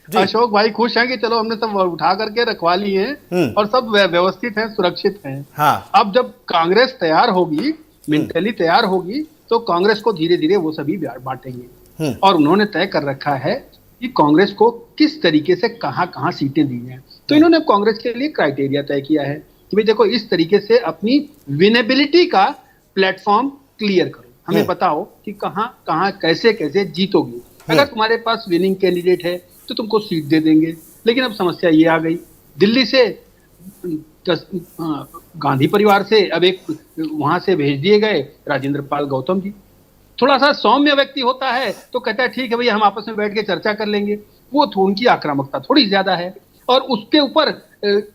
अशोक भाई खुश हैं कि चलो हमने सब उठा करके रखवा लिए हैं और सब व्यवस्थित हैं, सुरक्षित हैं। हाँ, अब जब कांग्रेस तैयार होगी, मेंटली तैयार होगी, तो कांग्रेस को धीरे धीरे वो सभी बांटेंगे। और उन्होंने तय कर रखा है कि कांग्रेस को किस तरीके से कहां कहां सीटें दी जाएं। तो इन्होंने कांग्रेस के लिए क्राइटेरिया तय किया है कि भाई देखो इस तरीके से अपनी विनेबिलिटी का प्लेटफॉर्म क्लियर करो, हमें बताओ कि कहां कहां कैसे कैसे जीतोगे। अगर तुम्हारे पास विनिंग कैंडिडेट है तो तुमको सीट दे देंगे। लेकिन अब समस्या ये आ गई, दिल्ली से गांधी परिवार से अब एक वहां से भेज दिए गए राजेंद्र पाल गौतम जी। थोड़ा सा सौम्य व्यक्ति होता है तो कहता है ठीक है भैया हम आपस में बैठ के चर्चा कर लेंगे। वो उनकी आक्रामकता थोड़ी ज्यादा है। और उसके ऊपर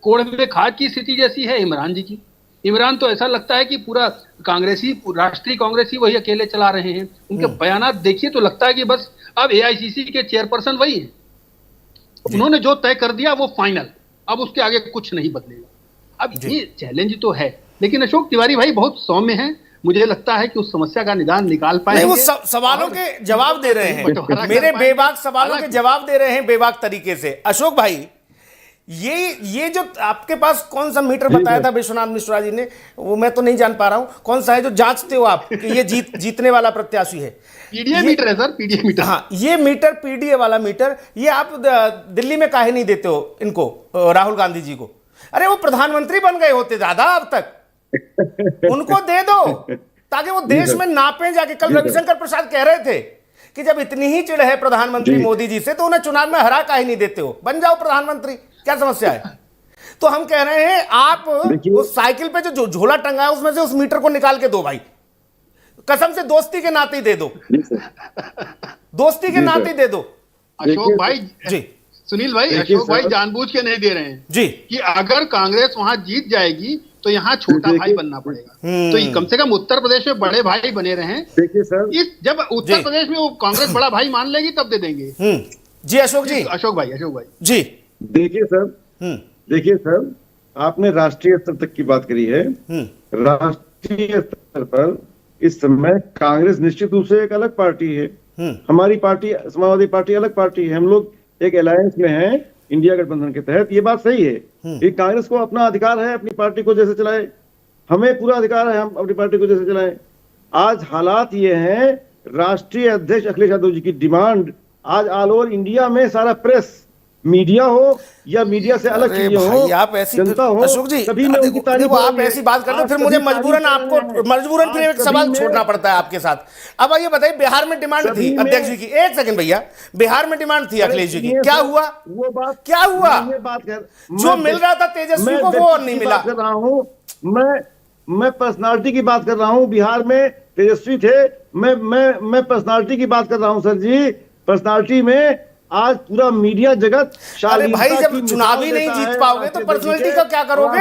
कोड़े में खाद की स्थिति जैसी है इमरान जी की। इमरान तो ऐसा लगता है कि पूरा कांग्रेसी, राष्ट्रीय कांग्रेसी वही अकेले चला रहे हैं। उनके बयानात देखिए तो लगता है कि बस अब एआईसीसी के चेयरपर्सन वही है, उन्होंने जो तय कर दिया वो फाइनल, अब उसके आगे कुछ नहीं बदलेगा। अब ये चैलेंज तो है, लेकिन अशोक तिवारी भाई बहुत सौम्य हैं। मुझे लगता है कि उस समस्या का निदान निकाल पाएंगे। वो सवालों के जवाब दे रहे हैं, मेरे बेबाक सवालों के जवाब दे रहे हैं बेबाक तरीके से। अशोक भाई, ये जो आपके पास कौन सा मीटर बताया था विश्वनाथ मिश्रा जी ने, वो मैं तो नहीं जान पा रहा हूं कौन सा है जो जांचते हो आप कि ये जीतने वाला प्रत्याशी है। पीडीए मीटर है सर, पीडीए मीटर। हाँ, ये मीटर पीडीए वाला मीटर, ये आप दिल्ली में काहे नहीं देते हो इनको, राहुल गांधी जी को? अरे वो प्रधानमंत्री बन गए होते दादा अब तक, उनको दे दो ताकि वो देश में नापे जाके। कल रविशंकर प्रसाद कह रहे थे कि जब इतनी ही चिढ़ है प्रधानमंत्री मोदी जी से तो उन्हें चुनाव में हरा काहे नहीं देते हो, बन जाओ प्रधानमंत्री, क्या समस्या है? तो हम कह रहे हैं आप उस साइकिल पे जो झोला टंगा है उसमें से उस मीटर को निकाल के दो भाई, कसम से दोस्ती के नाते दे दो, दोस्ती के नाते दे दो। अशोक भाई जी, सुनील भाई, अशोक भाई जानबूझ के नहीं दे रहे हैं जी कि अगर कांग्रेस वहां जीत जाएगी तो यहाँ छोटा भाई बनना पड़ेगा। तो ये कम से कम उत्तर प्रदेश में बड़े भाई बने रहे। देखिए सर, इस जब उत्तर प्रदेश में वो कांग्रेस बड़ा भाई मान लेगी तब दे देंगे। जी अशोक जी, अशोक भाई जी देखिए सर, आपने राष्ट्रीय स्तर तक की बात करी है। राष्ट्रीय स्तर पर इस समय कांग्रेस निश्चित रूप से एक अलग पार्टी है। हमारी पार्टी समाजवादी पार्टी अलग पार्टी है। हम लोग एक अलायंस में हैं इंडिया गठबंधन के तहत। ये बात सही है कि कांग्रेस को अपना अधिकार है अपनी पार्टी को जैसे चलाए, हमें पूरा अधिकार है हम अपनी पार्टी को जैसे चलाएं। आज हालात ये हैं, राष्ट्रीय अध्यक्ष अखिलेश यादव जी की डिमांड आज ऑल ओवर इंडिया में सारा प्रेस, मीडिया हो या मीडिया से अलग चीजें हो, आप ऐसी जनता हो, अशोक जी सभी में उनकी तारीफ देखो, हो आप रही है। ऐसी बात करते हैं, फिर आज मुझे सभी मजबूरन फिर एक सवाल छोड़ना पड़ता है आपके साथ। अब ये बताइए, बिहार में डिमांड थी अध्यक्ष जी की, एक सेकंड भैया, बिहार में डिमांड थी अखिलेश जी की, क्या हुआ? वो बात क्या हुआ? जो मिल रहा था तेजस्वी को वो और नहीं मिला। कर रहा हूँ मैं पर्सनालिटी की बात कर रहा हूँ। बिहार में तेजस्वी थे, मैं पर्सनालिटी की बात कर रहा हूँ सर जी। पर्सनालिटी में आज पूरा मीडिया जगत, अरे भाई जब चुनाव ही नहीं जीत पाओगे तो पर्सनालिटी का क्या करोगे?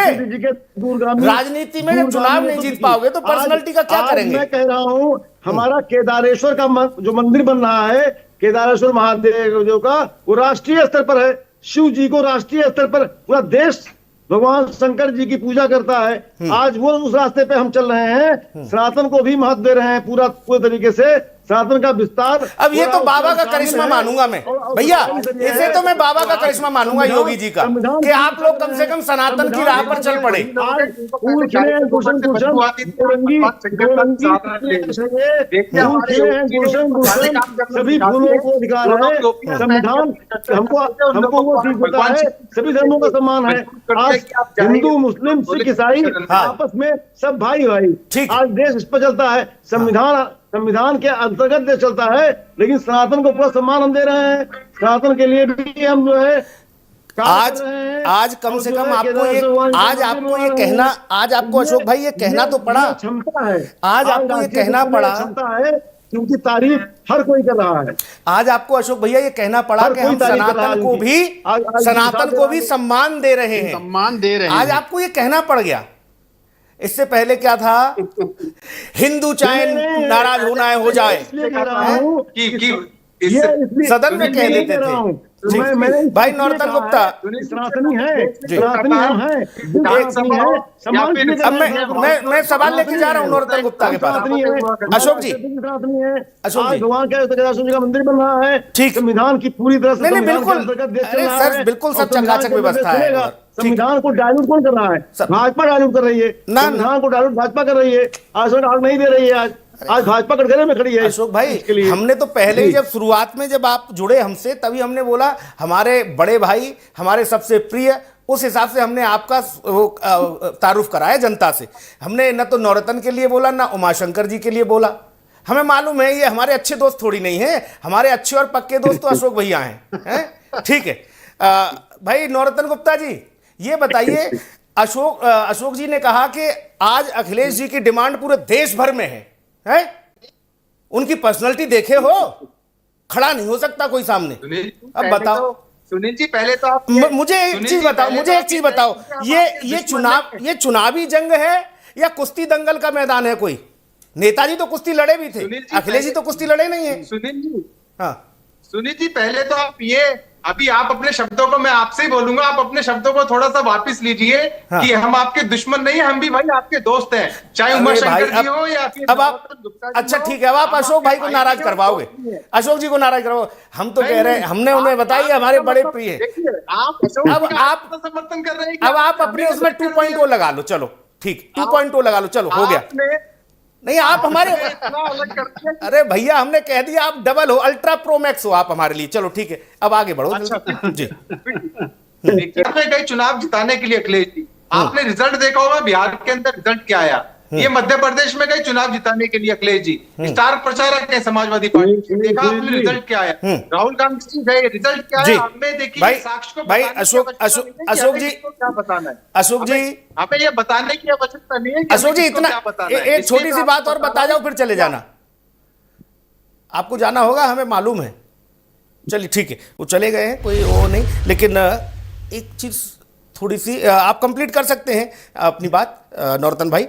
राजनीति में जब चुनाव नहीं जीत पाओगे तो पर्सनालिटी का क्या करेंगे? मैं कह रहा हूँ, हमारा केदारेश्वर का जो मंदिर बन रहा है, केदारेश्वर महादेव का, वो राष्ट्रीय स्तर पर है। शिव जी को राष्ट्रीय स्तर पर पूरा देश भगवान शंकर जी की पूजा करता है। आज वो उस रास्ते पे हम चल रहे हैं। सनातन को भी महत्व दे रहे हैं पूरे तरीके से। सनातन का विस्तार, अब ये तो बाबा का करिश्मा मानूंगा मैं भैया, इसे तो मैं बाबा का करिश्मा मानूंगा योगी जी का, कि आप लोग कम से कम सनातन की राह पर चल पड़े। सभी फूलों को अधिकार है। संविधान हमको वो चीज देता है, सभी धर्मों का सम्मान है। आज हिंदू, मुस्लिम, सिख, ईसाई आपस में सब भाई भाई। आज देश इस पर चलता है, संविधान के अंतर्गत देश चलता है, लेकिन सनातन को पूरा सम्मान हम दे रहे हैं। सनातन के लिए भी हम जो है आज कम से कम आपको ये कहना, आज आपको अशोक भाई ये कहना तो पड़ा, क्षमता है। आज आपको ये कहना पड़ा, क्षमता है, क्योंकि तारीफ हर कोई कर रहा है। आज आपको अशोक भैया ये कहना पड़ा कि हम सनातन को भी सम्मान दे रहे हैं। आज आपको ये कहना पड़ गया। इससे पहले क्या था? हिंदू चाहे नाराज होना है हो जाए, सदन में कह देते थे। भाई नरोत्तम गुप्ता, सनातनी है, सनातनी हम हैं, अब मैं सवाल लेके जा रहा हूँ नरोत्तम गुप्ता के पास। अशोक जी, भगवान का मंदिर बन रहा है, ठीक, संविधान की पूरी तरह से नहीं बिल्कुल सर, बिल्कुल सब चकाचक व्यवस्था है। संविधान को डायलूट कौन कर रहा है? भाजपा डायलूट कर रही है। संविधान को डायलूट भाजपा कर रही है। आज नहीं दे रही है। आज भाजपा कटघरे में खड़ी है। अशोक भाई, हमने तो पहले ही जब शुरुआत में जब आप जुड़े हमसे, तभी हमने बोला हमारे बड़े भाई, हमारे सबसे प्रिय, उस हिसाब से हमने आपका तारुफ कराया जनता से। हमने न तो नौरतन के लिए बोला, ना उमाशंकर जी के लिए बोला। हमें मालूम है ये हमारे अच्छे दोस्त थोड़ी नहीं है, हमारे अच्छे और पक्के दोस्त तो अशोक भैया हैं। ठीक है भाई नौरतन गुप्ता जी, ये बताइए, अशोक जी ने कहा कि आज अखिलेश जी की डिमांड पूरे देश भर में है। उनकी पर्सनालिटी देखे हो, खड़ा नहीं हो सकता कोई सामने। अब बताओ सुनील जी, पहले तो आप मुझे एक चीज बताओ, ये चुनावी जंग है या कुश्ती दंगल का मैदान है? कोई नेताजी तो कुश्ती लड़े भी थे, अखिलेश जी तो कुश्ती लड़े नहीं है। सुनील जी, हाँ सुनील जी, पहले तो आप अभी आप अपने शब्दों को, मैं आपसे ही बोलूंगा, आप अपने शब्दों को थोड़ा सा वापस लीजिए। हाँ। कि हम आपके दुश्मन नहीं, हम भी भाई आपके दोस्त हैं, चाहे उमाशंकर जी हो या फिर अब आप, अच्छा ठीक है, अब आप अशोक भाई को नाराज करवाओगे, अशोक जी को नाराज करवाओ। हम तो कह रहे हैं, हमने उन्हें बताइए हमारे बड़े प्रिय हैं। अब आप समर्थन कर रहे हैं, अब आप अपने उसमें 2.0 लगा लो, चलो ठीक, 2.0 लगा लो, चलो हो गया। नहीं आप हमारे, अरे भैया हमने कह दिया आप डबल हो, अल्ट्रा प्रो मैक्स हो आप हमारे लिए। चलो ठीक है, अब आगे बढ़ो। अच्छा जी, आपने गए चुनाव जिताने के लिए अखिलेश जी, आपने रिजल्ट देखा होगा बिहार के अंदर रिजल्ट क्या आया। ये मध्य प्रदेश में गए चुनाव जिताने के लिए अखिलेश जी, स्टार प्रचारक है समाजवादी पार्टी, देखा आपने रिजल्ट क्या आया। राहुल गांधी जी गए, रिजल्ट क्या आया आपने देखिए। साक्ष्य को भाई अशोक जी, क्या बताना है अशोक जी, हमें ये बताने की आवश्यकता नहीं है। अशोक जी इतना एक छोटी सी बात और बता जाओ, फिर चले जाना। आपको जाना होगा, हमें मालूम है। चलिए ठीक है, वो चले गए हैं, कोई वो नहीं, लेकिन एक चीज थोड़ी सी आप कंप्लीट कर सकते हैं अपनी बात नौरतन भाई।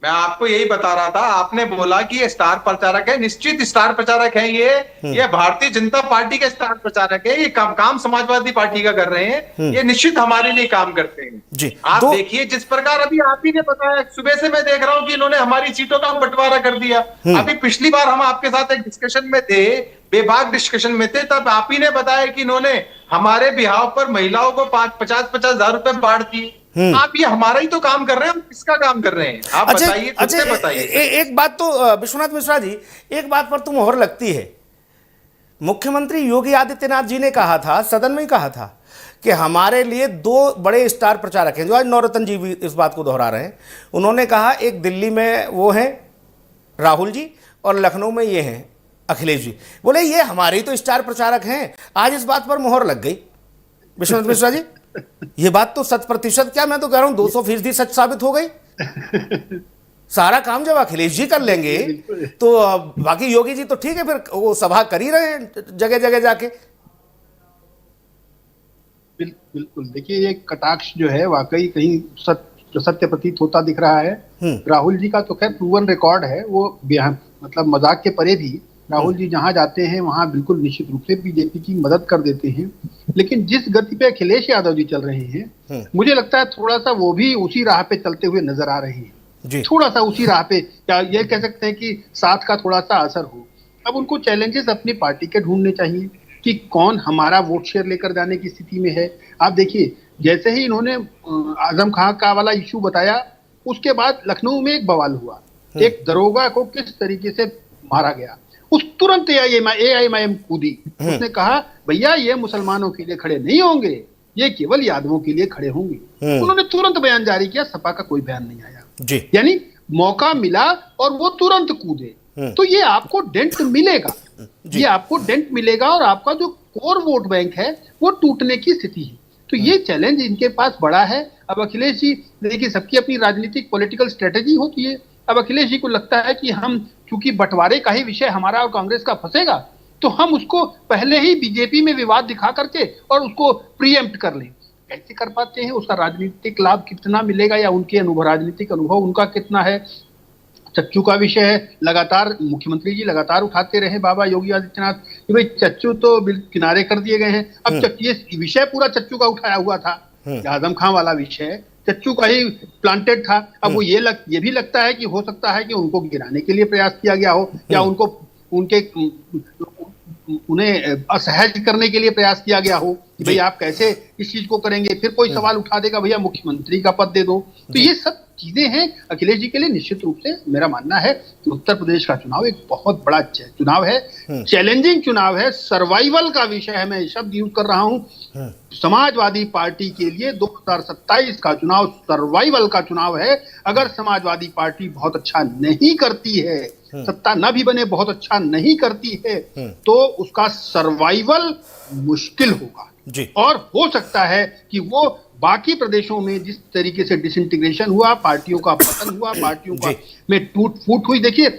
मैं आपको यही बता रहा था, आपने बोला कि ये स्टार प्रचारक है, निश्चित स्टार प्रचारक है ये भारतीय जनता पार्टी के स्टार प्रचारक है, ये काम समाजवादी पार्टी का कर रहे हैं, ये निश्चित हमारे लिए काम करते हैं जी। आप देखिए जिस प्रकार अभी आप ही ने बताया, सुबह से मैं देख रहा हूं कि इन्होंने हमारी सीटों का बंटवारा कर दिया। अभी पिछली बार हम आपके साथ एक डिस्कशन में थे, बेबाक डिस्कशन में थे, तब आप ही ने बताया कि इन्होंने हमारे बिहाव पर महिलाओं को 50-50 हजार रुपए बांट दिए। आप ये हमारा ही तो काम कर रहे हैं, हम किसका काम कर रहे हैं आप बताइए, खुद से बताइए। एक बात तो विश्वनाथ मिश्रा जी, एक बात पर तो मोहर लगती है। मुख्यमंत्री योगी आदित्यनाथ जी ने कहा था, सदन में ही कहा था कि हमारे लिए दो बड़े स्टार प्रचारक हैं, जो आज नौरतन जी भी इस बात को दोहरा रहे हैं। उन्होंने कहा एक दिल्ली में वो हैं राहुल जी और लखनऊ में ये हैं अखिलेश जी। बोले ये हमारे ही तो स्टार प्रचारक हैं। आज इस बात पर मोहर लग गई विश्वनाथ मिश्रा जी। ये बात तो 100% क्या, मैं तो कह रहा हूं 200% सच साबित हो गई। सारा काम जब अखिलेश जी कर लेंगे तो बाकी योगी जी तो ठीक है, फिर वो सभा कर ही रहे हैं जगह जगह जाके। बिल्कुल, देखिए ये कटाक्ष जो है वाकई कहीं सत्य प्रतीत होता दिख रहा है। राहुल जी का तो खैर प्रूवन रिकॉर्ड है, वो मतलब मजाक के परे भी राहुल जी जहां जाते हैं वहां बिल्कुल निश्चित रूप से बीजेपी की मदद कर देते हैं। लेकिन जिस गति पे अखिलेश यादव जी चल रहे हैं, मुझे लगता है थोड़ा सा वो भी उसी राह पे चलते हुए नजर आ रहे हैं। थोड़ा सा उसी राह पे, क्या ये कह सकते हैं कि साथ का थोड़ा सा असर हो। अब उनको चैलेंजेस अपनी पार्टी के ढूंढने चाहिए कि कौन हमारा वोट शेयर लेकर जाने की स्थिति में है। आप देखिए जैसे ही इन्होंने आजम खां का वाला इश्यू बताया, उसके बाद लखनऊ में एक बवाल हुआ, एक दरोगा को किस तरीके से मारा गया। उस तुरंत AIMIM कूदी, उसने कहा भैया ये मुसलमानों के लिए खड़े नहीं होंगे, ये केवल यादवों के लिए खड़े होंगे। उन्होंने तुरंत बयान जारी किया, सपा का कोई बयान नहीं आया जी। यानी मौका मिला और वो तुरंत कूदे। तो ये आपको डेंट मिलेगा, ये आपको डेंट मिलेगा और आपका जो कोर वोट बैंक है वो टूटने की स्थिति है। तो ये चैलेंज इनके पास बड़ा है। अब अखिलेश जी देखिए, सबकी अपनी राजनीतिक पॉलिटिकल स्ट्रेटेजी होती है। अब अखिलेश जी को लगता है कि हम चूंकि बंटवारे का ही विषय हमारा और कांग्रेस का फंसेगा, तो हम उसको पहले ही बीजेपी में विवाद दिखा करके और उसको प्रीएम्प्ट कर लें। कैसे कर पाते हैं, उसका राजनीतिक लाभ कितना मिलेगा या उनके राजनीतिक अनुभव उनका कितना है। चच्चू का विषय है, लगातार मुख्यमंत्री जी लगातार उठाते रहे बाबा योगी आदित्यनाथ कि भाई चच्चू तो किनारे कर दिए गए हैं। अब ये विषय पूरा चच्चू का उठाया हुआ था, आजम खां वाला विषय चच्चू का ही प्लांटेड था। अब वो ये भी लगता है कि हो सकता है कि उनको गिराने के लिए प्रयास किया गया हो या उन्हें असहज करने के लिए प्रयास किया गया हो कि भाई आप कैसे इस चीज को करेंगे। फिर कोई सवाल उठा देगा भैया मुख्यमंत्री का पद दे दो। तो ये सब चीजें हैं अखिलेश जी के लिए। निश्चित रूप से मेरा मानना है कि उत्तर प्रदेश का चुनाव एक बहुत बड़ा चुनाव है, चैलेंजिंग चुनाव है, सर्वाइवल का विषय है। मैं शब्द यूज कर रहा हूं। समाजवादी पार्टी के लिए 2027 का चुनाव सर्वाइवल का चुनाव है। अगर समाजवादी पार्टी बहुत अच्छा नहीं करती है, सत्ता न भी बने, बहुत अच्छा नहीं करती है, तो उसका सर्वाइवल मुश्किल होगा जी। और हो सकता है कि वो बाकी प्रदेशों में जिस तरीके से डिसइंटीग्रेशन हुआ, पार्टियों का पतन हुआ, पार्टियों का में टूट फूट हुई। देखिए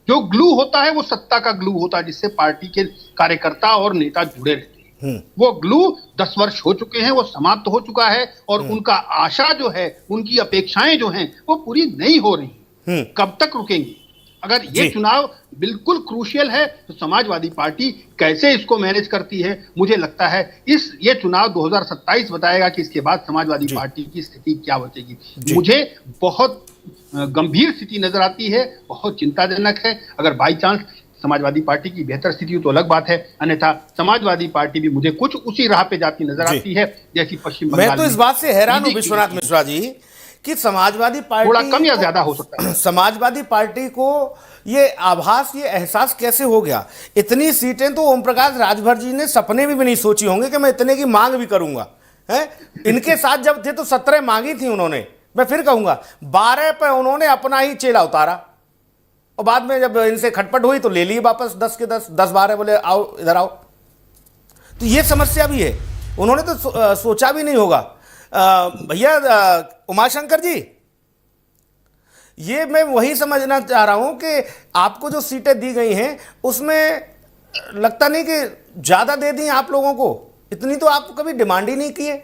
जो ग्लू होता है वो सत्ता का ग्लू होता है, जिससे पार्टी के कार्यकर्ता और नेता जुड़े रहते हैं। वो ग्लू 10 वर्ष हो चुके हैं, वो समाप्त हो चुका है और उनका आशा जो है, उनकी अपेक्षाएं जो हैं वो पूरी नहीं हो रही। कब तक रुकेंगी? अगर ये चुनाव बिल्कुल क्रूशियल है तो समाजवादी पार्टी कैसे इसको मैनेज करती है, मुझे लगता है ये चुनाव 2027 बताएगा कि इसके बाद समाजवादी पार्टी की स्थिति क्या बचेगी। मुझे बहुत गंभीर स्थिति नजर आती है, बहुत चिंताजनक है। अगर बाई चांस समाजवादी पार्टी की बेहतर स्थिति हो तो अलग बात है, अन्यथा समाजवादी पार्टी भी मुझे कुछ उसी राह पे जाती नजर आती है जैसी पश्चिम बंगाल। मैं तो इस बात से हैरान हूं विश्वनाथ मिश्रा जी कि समाजवादी पार्टी थोड़ा कम या ज्यादा हो सकता है। समाजवादी पार्टी को ये आभास, ये एहसास कैसे हो गया? इतनी सीटें तो ओम प्रकाश राजभर जी ने सपने में भी नहीं सोची होंगे कि मैं इतने की मांग भी करूंगा। है इनके साथ जब थे तो 17 मांगी थी उन्होंने। मैं फिर कहूंगा 12 पे उन्होंने अपना ही चेला उतारा और बाद में जब इनसे खटपट हुई तो ले ली वापस 10 के 10-12, बोले आओ इधर आओ। तो ये समस्या भी है, उन्होंने तो सोचा भी नहीं होगा। भैया उमाशंकर जी, ये मैं वही समझना चाह रहा हूं कि आपको जो सीटें दी गई हैं उसमें लगता नहीं कि ज्यादा दे दी आप लोगों को इतनी तो आप कभी डिमांड ही नहीं की है।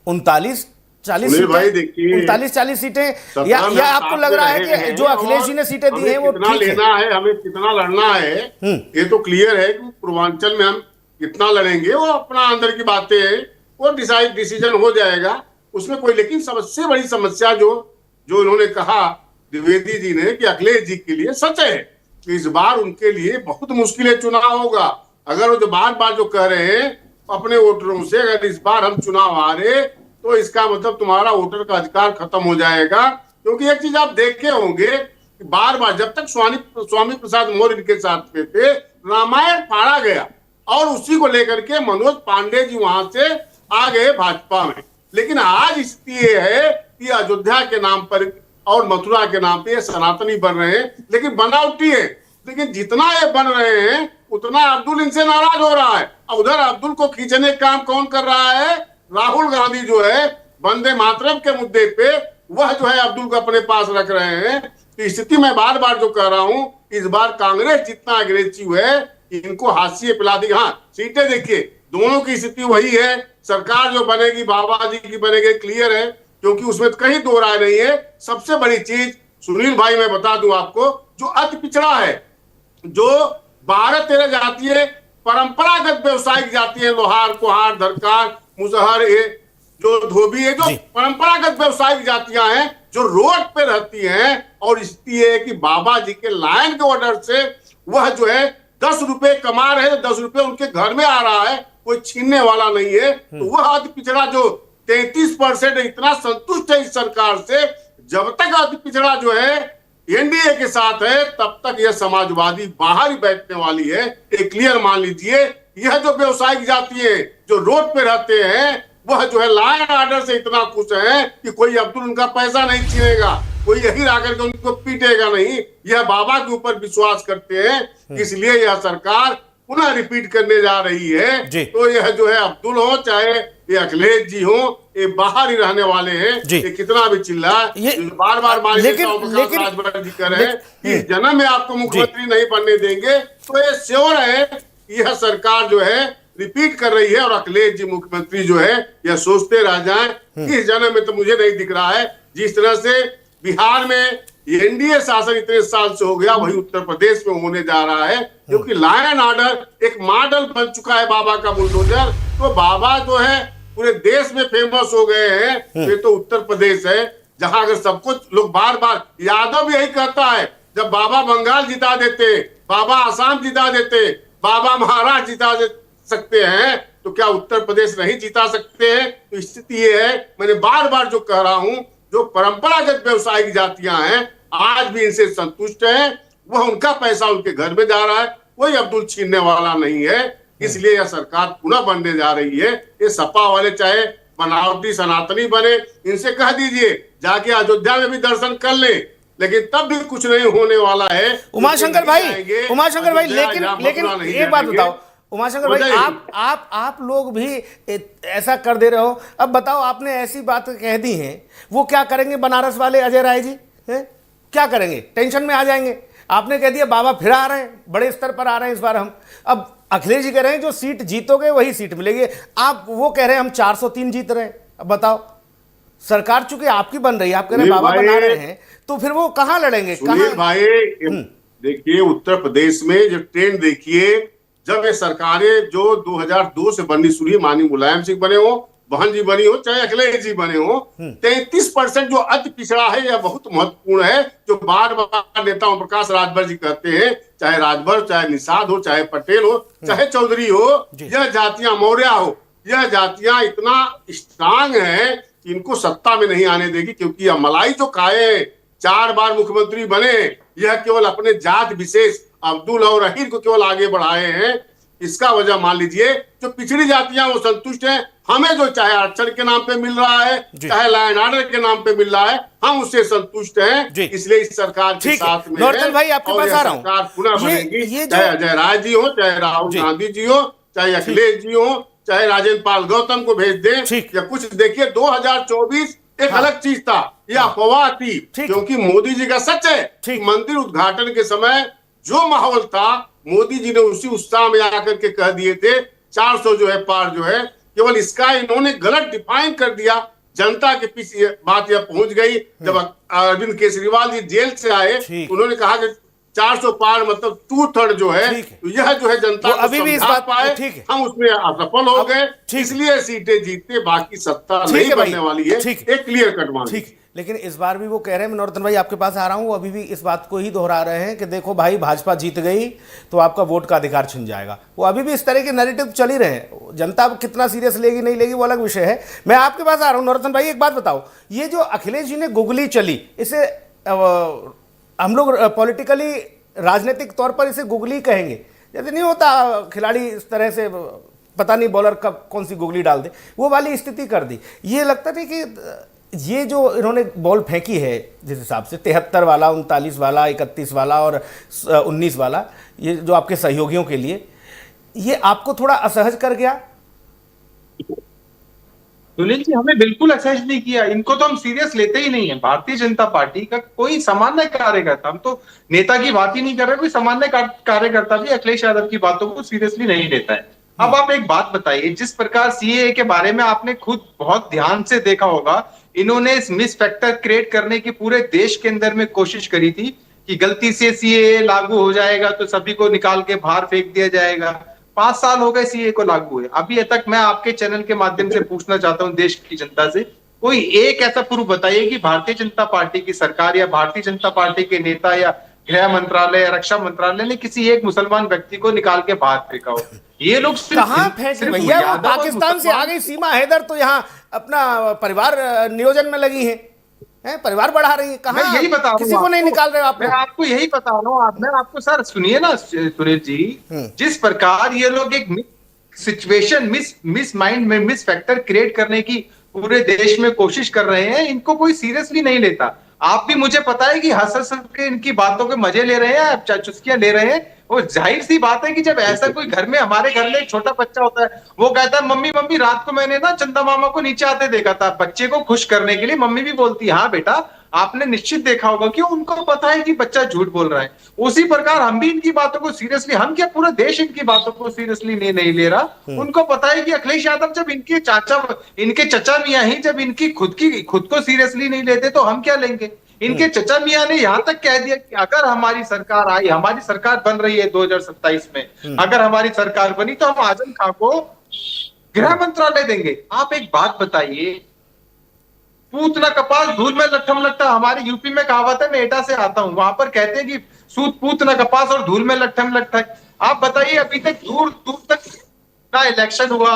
39-40 सुनील भाई देखिए, 39-40 सीटें, सत्ता या में आपको साथ लग में रहा है रहे कि हैं जो अखिलेश जी ने और सीटें दी हमें हैं वो कितना ठीक है? लेना है, हमें कितना लड़ना है, ये तो क्लियर है कि पूर्वांचल में हम कितना लड़ेंगे वो अपना अंदर की बातें हैं, वो डिसीजन हो जाएगा उसमें कोई। लेकिन सबसे बड़ी समस्या जो इन्होंने कहा द्विवेदी जी ने कि अखिलेश जी के लिए सच है कि इस बार उनके लिए बहुत मुश्किल चुनाव होगा। अगर वो जो बार बार जो कह रहे हैं अपने वोटरों से, अगर इस बार हम चुनाव हारे तो इसका मतलब तुम्हारा वोटर का अधिकार खत्म हो जाएगा। क्योंकि एक चीज आप देखे होंगे कि बार बार जब तक स्वामी प्रसाद मौर्य इनके साथ में थे, रामायण फाड़ा गया और उसी को लेकर के मनोज पांडे जी वहां से आ गए भाजपा में। लेकिन आज स्थिति ये है कि अयोध्या के नाम पर और मथुरा के नाम पे ये सनातनी बन रहे हैं, लेकिन बनावटी है। लेकिन जितना ये बन रहे हैं उतना अब्दुल इनसे नाराज हो रहा है। अब उधर अब्दुल को खींचने का काम कौन कर रहा है? राहुल गांधी जो है वंदे मातरम के मुद्दे पे वह जो है अब्दुल को अपने पास रख रहे हैं। तो स्थिति में बार बार जो कह रहा हूं, इस बार कांग्रेस जितना अग्रेसिव है इनको हाशिए पिला दी। हाँ, सीटें देखिए दोनों की स्थिति वही है। सरकार जो बनेगी बाबा जी की बनेगी, क्लियर है, क्योंकि उसमें कहीं दो राय नहीं है। सबसे बड़ी चीज सुनील भाई मैं बता दूं आपको, जो अति पिछड़ा है, जो 12-13 जाति है, परंपरागत व्यवसायिक जाति है, लोहार कुहार धरकार मुसहर, ये जो धोबी है, जो परंपरागत व्यवसायिक जातियां हैं जो रोड पे रहती हैं। और स्थिति है कि बाबा जी के लाइन के ऑर्डर से वह जो है 10 रुपए कमा रहे हैं, 10 रुपए उनके घर में आ रहा है, कोई छीनने वाला नहीं है। तो वह अति पिछड़ा जो 33% इतना संतुष्ट है इस सरकार से। जब तक अति पिछड़ा जो है एनडीए के साथ है तब तक यह समाजवादी बाहर ही बैठने वाली है। एक क्लियर मान लीजिए, यह जो व्यवसायिक जाति है जो रोड पे रहते हैं वह जो है लॉ एंड ऑर्डर से इतना खुश है कि कोई अब्दुल उनका पैसा नहीं छीनेगा, कोई यही आकर के उनको पीटेगा नहीं। यह बाबा के ऊपर विश्वास करते हैं, इसलिए यह सरकार पुनः रिपीट करने जा रही है। तो यह जो है अब्दुल हो चाहे ये अखिलेश जी हो, ये बाहर ही रहने वाले हैं। ये कितना भी चिल्लाए, बार बार राजभर जी कह रहे हैं कि इस जन्म में आपको मुख्यमंत्री नहीं बनने देंगे, तो ये श्योर है यह सरकार जो है रिपीट कर रही है। और अखिलेश जी मुख्यमंत्री जो है यह सोचते रह जाए, इस जन्म में तो मुझे नहीं दिख रहा है। जिस तरह से बिहार में एनडीए शासन इतने साल से हो गया, वही उत्तर प्रदेश में होने जा रहा है, क्योंकि लॉ एंड ऑर्डर एक मॉडल बन चुका है बाबा का बुलडोजर। तो बाबा जो है पूरे देश में फेमस हो गए हैं। ये तो उत्तर प्रदेश है जहां अगर सब कुछ लोग बार बार, यादव भी यही कहता है, जब बाबा बंगाल जिता देते, बाबा आसाम जिता देते, बाबा महाराष्ट्र जिता सकते हैं, तो क्या उत्तर प्रदेश नहीं जिता सकते हैं? तो स्थिति ये है, मैंने बार बार जो कह रहा हूं, जो परंपरागत व्यवसायिक जातियां हैं आज भी इनसे संतुष्ट हैं। वह उनका पैसा उनके घर में जा रहा है, कोई अब्दुल छीनने वाला नहीं है। इसलिए यह सरकार पुनः बनने जा रही है। ये सपा वाले चाहे बनावटी सनातनी बने, इनसे कह दीजिए जाके अयोध्या में भी दर्शन कर ले, लेकिन तब भी कुछ नहीं होने वाला है। उमाशंकर भाई, लेकिन एक बात बताओ उमाशंकर भाई, आप लोग भी ऐसा कर दे रहे हो। अब बताओ, आपने ऐसी बात कह दी हैं, वो क्या करेंगे बनारस वाले अजय राय जी? हैं क्या करेंगे? टेंशन में आ जाएंगे। आपने कह दिया बाबा फिर आ रहे हैं, बड़े स्तर पर आ रहे हैं इस बार हम। अब अखिलेश जी कह रहे हैं जो सीट जीतोगे वही सीट मिलेगी, आप वो कह रहे हैं हम 403 जीत रहे हैं। अब बताओ, सरकार चूंकि आपकी बन रही है, आप कह रहे हैं बाबा बना रहे हैं, तो फिर वो कहां लड़ेंगे? सुनील भाई देखिए, उत्तर प्रदेश में जो ट्रेंड देखिए, जब ये सरकारें जो 2002 से बननी शुरू हुई, माननीय मुलायम सिंह बने हो, बहन जी बनी हो, चाहे अखिलेश जी बने हो, 33% जो अति पिछड़ा है यह बहुत महत्वपूर्ण है। जो बार बार नेता ओम प्रकाश राजभर जी कहते हैं, चाहे राजभर, चाहे निषाद हो, चाहे पटेल हो, चाहे चौधरी हो, यह जातियां मौर्य हो, यह जातियां इतना स्ट्रांग है कि इनको सत्ता में नहीं आने देगी। क्योंकि यह मलाई जो खाए 4 बार मुख्यमंत्री बने, यह केवल अपने जात विशेष अब्दुल और अहीर को केवल आगे बढ़ाए हैं। इसका वजह मान लीजिए, जो पिछड़ी जातियां वो संतुष्ट हैं। हमें जो चाहे आरक्षण के नाम पे मिल रहा है, चाहे लॉ एंड ऑर्डर के नाम पे मिल रहा है, हम उससे संतुष्ट हैं। इसलिए इस सरकार के साथ में नौरतन भाई आपके पास आ रहा हूं, सरकार पुनः बनेगी। चाहे अजय राय जी हो, चाहे राहुल गांधी जी हो, चाहे अखिलेश जी हो, चाहे राजेंद्र पाल गौतम को भेज दें या कुछ। देखिए 2024 एक अलग चीज था, यह अफवाह थी, क्योंकि मोदी जी का सच है। मंदिर उद्घाटन के समय जो माहौल था मोदी जी ने उसी उत्साह में आकर के कह दिए थे 400 जो है पार जो है, केवल इसका इन्होंने गलत डिफाइन कर दिया। जनता के पीछे बात यह पहुंच गई जब अरविंद केजरीवाल जी जेल से आए, उन्होंने कहा कि 400 पार मतलब 2/3 जो है, तो यह जो है जनता को अभी भी इस बात पाए, हम उसमें असफल हो गए, इसलिए सीटें जीतते, बाकी सत्ता नहीं बनने वाली है, एक क्लियर कट मान। ठीक, लेकिन इस बार भी वो कह रहे हैं, मैं नॉर्दन भाई आपके पास आ रहा हूं, वो अभी भी इस बात को ही दोहरा रहे हैं कि देखो भाई भाजपा जीत गई तो आपका वोट का अधिकार छिन जाएगा। वो अभी भी इस तरह के नैरेटिव चल ही रहे हैं। जनता कितना सीरियस लेगी नहीं लेगी वो अलग विषय है। मैं आपके पास आ रहा हूं नॉर्दन भाई, एक बात बताओ, ये जो अखिलेश जी ने गुगली चली, इसे हम लोग पॉलिटिकली राजनीतिक तौर पर इसे गुगली कहेंगे, जैसे नहीं होता खिलाड़ी इस तरह से पता नहीं बॉलर कब कौन सी गुगली डाल दे, वो वाली स्थिति कर दी। ये लगता नहीं कि ये जो इन्होंने बॉल फेंकी है जिस हिसाब से 73 वाला, 39 वाला, 31 वाला और 19 वाला, ये जो आपके सहयोगियों के लिए, ये आपको थोड़ा असहज कर गया? सुनील जी, हमें बिल्कुल असहज नहीं किया, इनको तो हम सीरियस लेते ही नहीं है। भारतीय जनता पार्टी का कोई सामान्य कार्यकर्ता, हम तो नेता की बात ही नहीं कर रहे, कोई सामान्य कार्यकर्ता भी अखिलेश यादव की बातों को सीरियसली नहीं लेता है। अब आप एक बात बताइए, जिस प्रकार सीएए के बारे में आपने खुद बहुत ध्यान से देखा होगा, इन्होंने इस मिस फैक्टर क्रिएट करने की पूरे देश के अंदर में कोशिश करी थी कि गलती से सीएए लागू हो जाएगा तो सभी को निकाल के बाहर फेंक दिया जाएगा। 5 साल हो गए सीए को लागू हुए, अभी तक मैं आपके चैनल के माध्यम से पूछना चाहता हूं देश की जनता से, कोई एक ऐसा प्रूफ बताइए कि भारतीय जनता पार्टी की सरकार या भारतीय जनता पार्टी के नेता या गृह मंत्रालय या रक्षा मंत्रालय ने किसी एक मुसलमान व्यक्ति को निकाल के बाहर फेंका हो। ये लोग कहां फेंके भैया? वो पाकिस्तान से आ गई सीमा हैदर तो यहाँ अपना परिवार नियोजन में लगी है, परिवार बढ़ा रही है। कहां? यही बता रहा हूं, किसी को नहीं निकाल रहे आप? मैं आपको यही बता रहा हूँ। मैं आपको सर सुनिए ना सुनील जी, जिस प्रकार ये लोग एक सिचुएशन मिस माइंड में मिस फैक्टर क्रिएट करने की पूरे देश में कोशिश कर रहे हैं, इनको कोई सीरियसली नहीं लेता। आप भी मुझे पता है कि हंस हंस के इनकी बातों के मजे ले रहे हैं, चुस्कियां ले रहे हैं। वो जाहिर सी बात है कि जब ऐसा कोई घर में, हमारे घर में एक छोटा बच्चा होता है, वो कहता है मम्मी मम्मी रात को मैंने ना चंदा मामा को नीचे आते देखा था, बच्चे को खुश करने के लिए मम्मी भी बोलती है हाँ बेटा, आपने निश्चित देखा होगा, क्यों? उनको पता है कि बच्चा झूठ बोल रहा है। उसी प्रकार हम भी इनकी बातों को सीरियसली, हम क्या पूरा देश इनकी बातों को सीरियसली नहीं ले रहा। उनको पता है कि अखिलेश यादव जब इनके चचा मियां ही जब इनकी खुद को सीरियसली नहीं लेते तो हम क्या लेंगे। इनके चचा मियां ने यहां तक कह दिया कि अगर हमारी सरकार आई, हमारी सरकार बन रही है 2027 में, अगर हमारी सरकार बनी तो हम आजम खां को गृह मंत्रालय देंगे। आप एक बात बताइए, पूत न कपास धूल में लट्ठम लट्ठा, हमारे यूपी में कहावत है, मैं एटा से आता हूं, वहां पर कहते हैं कि सूत पूत न कपास और धूल में लट्ठम लट्ठा। आप बताइए, अभी तक दूर दूर तक ना इलेक्शन हुआ,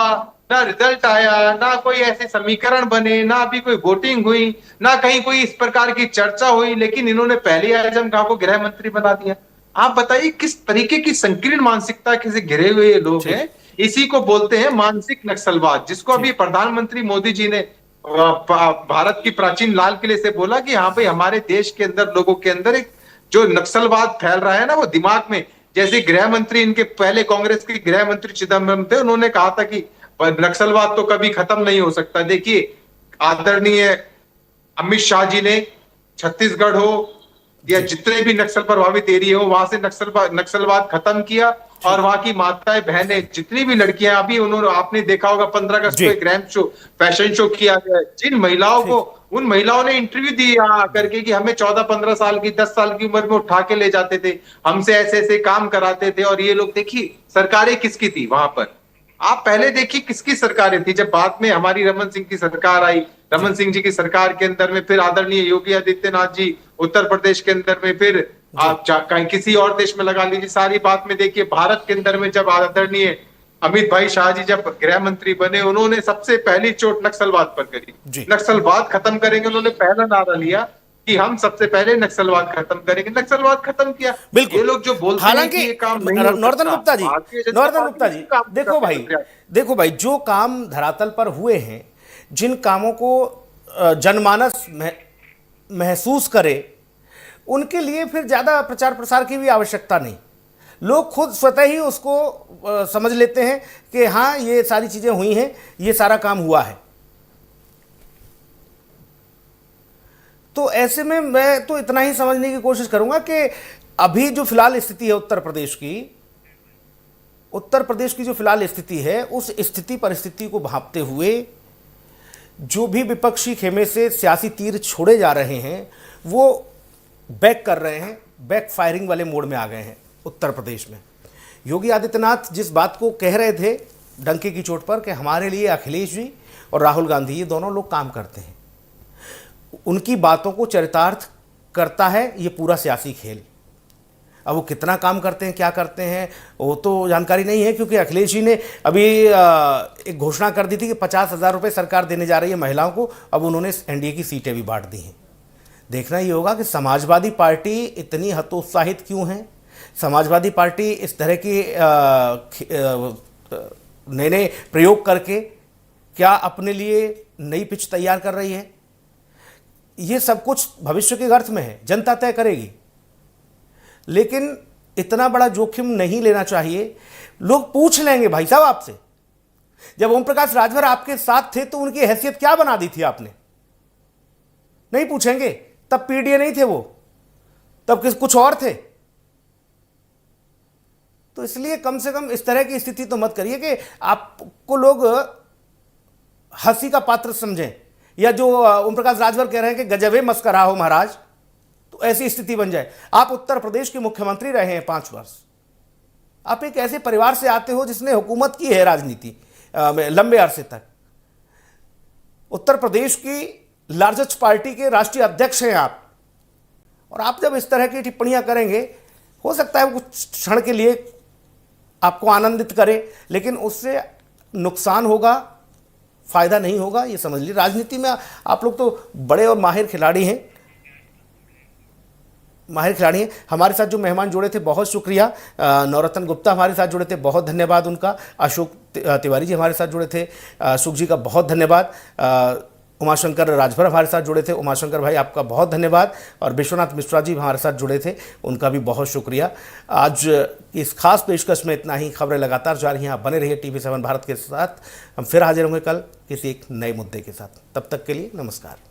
ना रिजल्ट आया, ना कोई ऐसे समीकरण बने, ना अभी कोई वोटिंग हुई, ना कहीं कोई इस प्रकार की चर्चा हुई, लेकिन इन्होंने पहले आजम खां को गृह मंत्री बना दिया। आप बताइए किस तरीके की संकीर्ण मानसिकता के से घिरे हुए लोग हैं। इसी को बोलते हैं मानसिक नक्सलवाद, जिसको अभी प्रधानमंत्री मोदी जी ने भारत की प्राचीन लाल किले से बोला कि हाँ भाई, हमारे देश के अंदर लोगों के अंदर एक जो नक्सलवाद फैल रहा है ना, वो दिमाग में, जैसे गृह मंत्री इनके पहले कांग्रेस के गृह मंत्री चिदम्बरम थे, उन्होंने कहा था कि नक्सलवाद तो कभी खत्म नहीं हो सकता। देखिए, आदरणीय अमित शाह जी ने छत्तीसगढ़ हो या जितने भी नक्सल प्रभावित एरिया हो, वहां से नक्सलवाद खत्म किया, और वहां की माताएं बहनें जितनी भी लड़कियां, अभी उन्होंने, आपने देखा होगा 15 अगस्त को एक रैंप शो, फैशन शो किया गया, जिन महिलाओं को, उन महिलाओं ने इंटरव्यू दी यहाँ करके कि हमें 14-15 साल की, 10 साल की उम्र में उठा के ले जाते थे, हमसे ऐसे ऐसे काम कराते थे। और ये लोग, देखिए सरकारें किसकी थी वहां पर, आप पहले देखिए किसकी सरकारें थी। जब बाद में हमारी रमन सिंह की सरकार आई, रमन सिंह जी की सरकार के अंदर में फिर आदरणीय योगी आदित्यनाथ जी उत्तर प्रदेश के अंदर में, फिर आप कहीं किसी और देश में लगा लीजिए, सारी बात में देखिए भारत के अंदर में जब आदरणीय अमित भाई शाह जी जब गृह मंत्री बने, उन्होंने सबसे पहली चोट नक्सलवाद पर करी। नक्सलवाद खत्म करेंगे, उन्होंने पहला नारा लिया कि हम सबसे पहले नक्सलवाद खत्म करेंगे, नक्सलवाद खत्म किया। बिल्कुल। ये लोग जो बोलते हैं कि ये काम नहीं हो नॉर्दन गुप्ता जी, नॉर्दन गुप्ता जी, देखो भाई, जो काम धरातल पर हुए हैं, जिन कामों को जनमानस महसूस करे, उनके लिए फिर ज्यादा प्रचार प्रसार की भी आवश्यकता नहीं। लोग खुद स्वतः ही उसको समझ लेते हैं कि हाँ, ये सारी चीजें हुई हैं, ये सारा काम हुआ है। तो ऐसे में मैं तो इतना ही समझने की कोशिश करूंगा कि अभी जो फिलहाल स्थिति है उत्तर प्रदेश की, उत्तर प्रदेश की जो फिलहाल स्थिति है, उस स्थिति परिस्थिति को भांपते हुए जो भी विपक्षी खेमे से सियासी तीर छोड़े जा रहे हैं वो बैक कर रहे हैं, बैक फायरिंग वाले मोड में आ गए हैं उत्तर प्रदेश में। योगी आदित्यनाथ जिस बात को कह रहे थे डंके की चोट पर कि हमारे लिए अखिलेश जी और राहुल गांधी ये दोनों लोग काम करते हैं, उनकी बातों को चरितार्थ करता है ये पूरा सियासी खेल। अब वो कितना काम करते हैं, क्या करते हैं, वो तो जानकारी नहीं है, क्योंकि अखिलेश जी ने अभी एक घोषणा कर दी थी कि 50,000 रुपये सरकार देने जा रही है महिलाओं को। अब उन्होंने एनडीए की सीटें भी बांट दी हैं। देखना ये होगा कि समाजवादी पार्टी इतनी हतोत्साहित क्यों है, समाजवादी पार्टी इस तरह की नए नए प्रयोग करके क्या अपने लिए नई पिच तैयार कर रही है। ये सब कुछ भविष्य के अर्थ में है, जनता तय करेगी, लेकिन इतना बड़ा जोखिम नहीं लेना चाहिए। लोग पूछ लेंगे भाई साहब आपसे, जब ओम प्रकाश राजभर आपके साथ थे तो उनकी हैसियत क्या बना दी थी आपने? नहीं पूछेंगे, तब पीडीए नहीं थे वो, तब कुछ और थे। तो इसलिए कम से कम इस तरह की स्थिति तो मत करिए कि आपको लोग हंसी का पात्र समझें, या जो ओम प्रकाश राजभर कह रहे हैं कि गजबे मस्करा हो महाराज, तो ऐसी स्थिति बन जाए। आप उत्तर प्रदेश के मुख्यमंत्री रहे हैं 5 वर्ष, आप एक ऐसे परिवार से आते हो जिसने हुकूमत की है राजनीति लंबे अरसे तक। उत्तर प्रदेश की लार्जेस्ट पार्टी के राष्ट्रीय अध्यक्ष हैं आप, और आप जब इस तरह की टिप्पणियां करेंगे, हो सकता है वो कुछ क्षण के लिए आपको आनंदित करे, लेकिन उससे नुकसान होगा, फायदा नहीं होगा, ये समझ लीजिए। राजनीति में आप लोग तो बड़े और माहिर खिलाड़ी हैं, हमारे साथ जो मेहमान जुड़े थे बहुत शुक्रिया। नवरत्न गुप्ता हमारे साथ जुड़े थे, बहुत धन्यवाद उनका। अशोक तिवारी जी हमारे साथ जुड़े थे, सुख जी का बहुत धन्यवाद। उमाशंकर राजभर हमारे साथ जुड़े थे, उमाशंकर भाई आपका बहुत धन्यवाद। और विश्वनाथ मिश्रा जी हमारे साथ जुड़े थे, उनका भी बहुत शुक्रिया। आज इस खास पेशकश में इतना ही। खबरें लगातार जारी हैं, आप बने रहिए TV7 भारत के साथ। हम फिर हाजिर होंगे कल किसी एक नए मुद्दे के साथ। तब तक के लिए नमस्कार।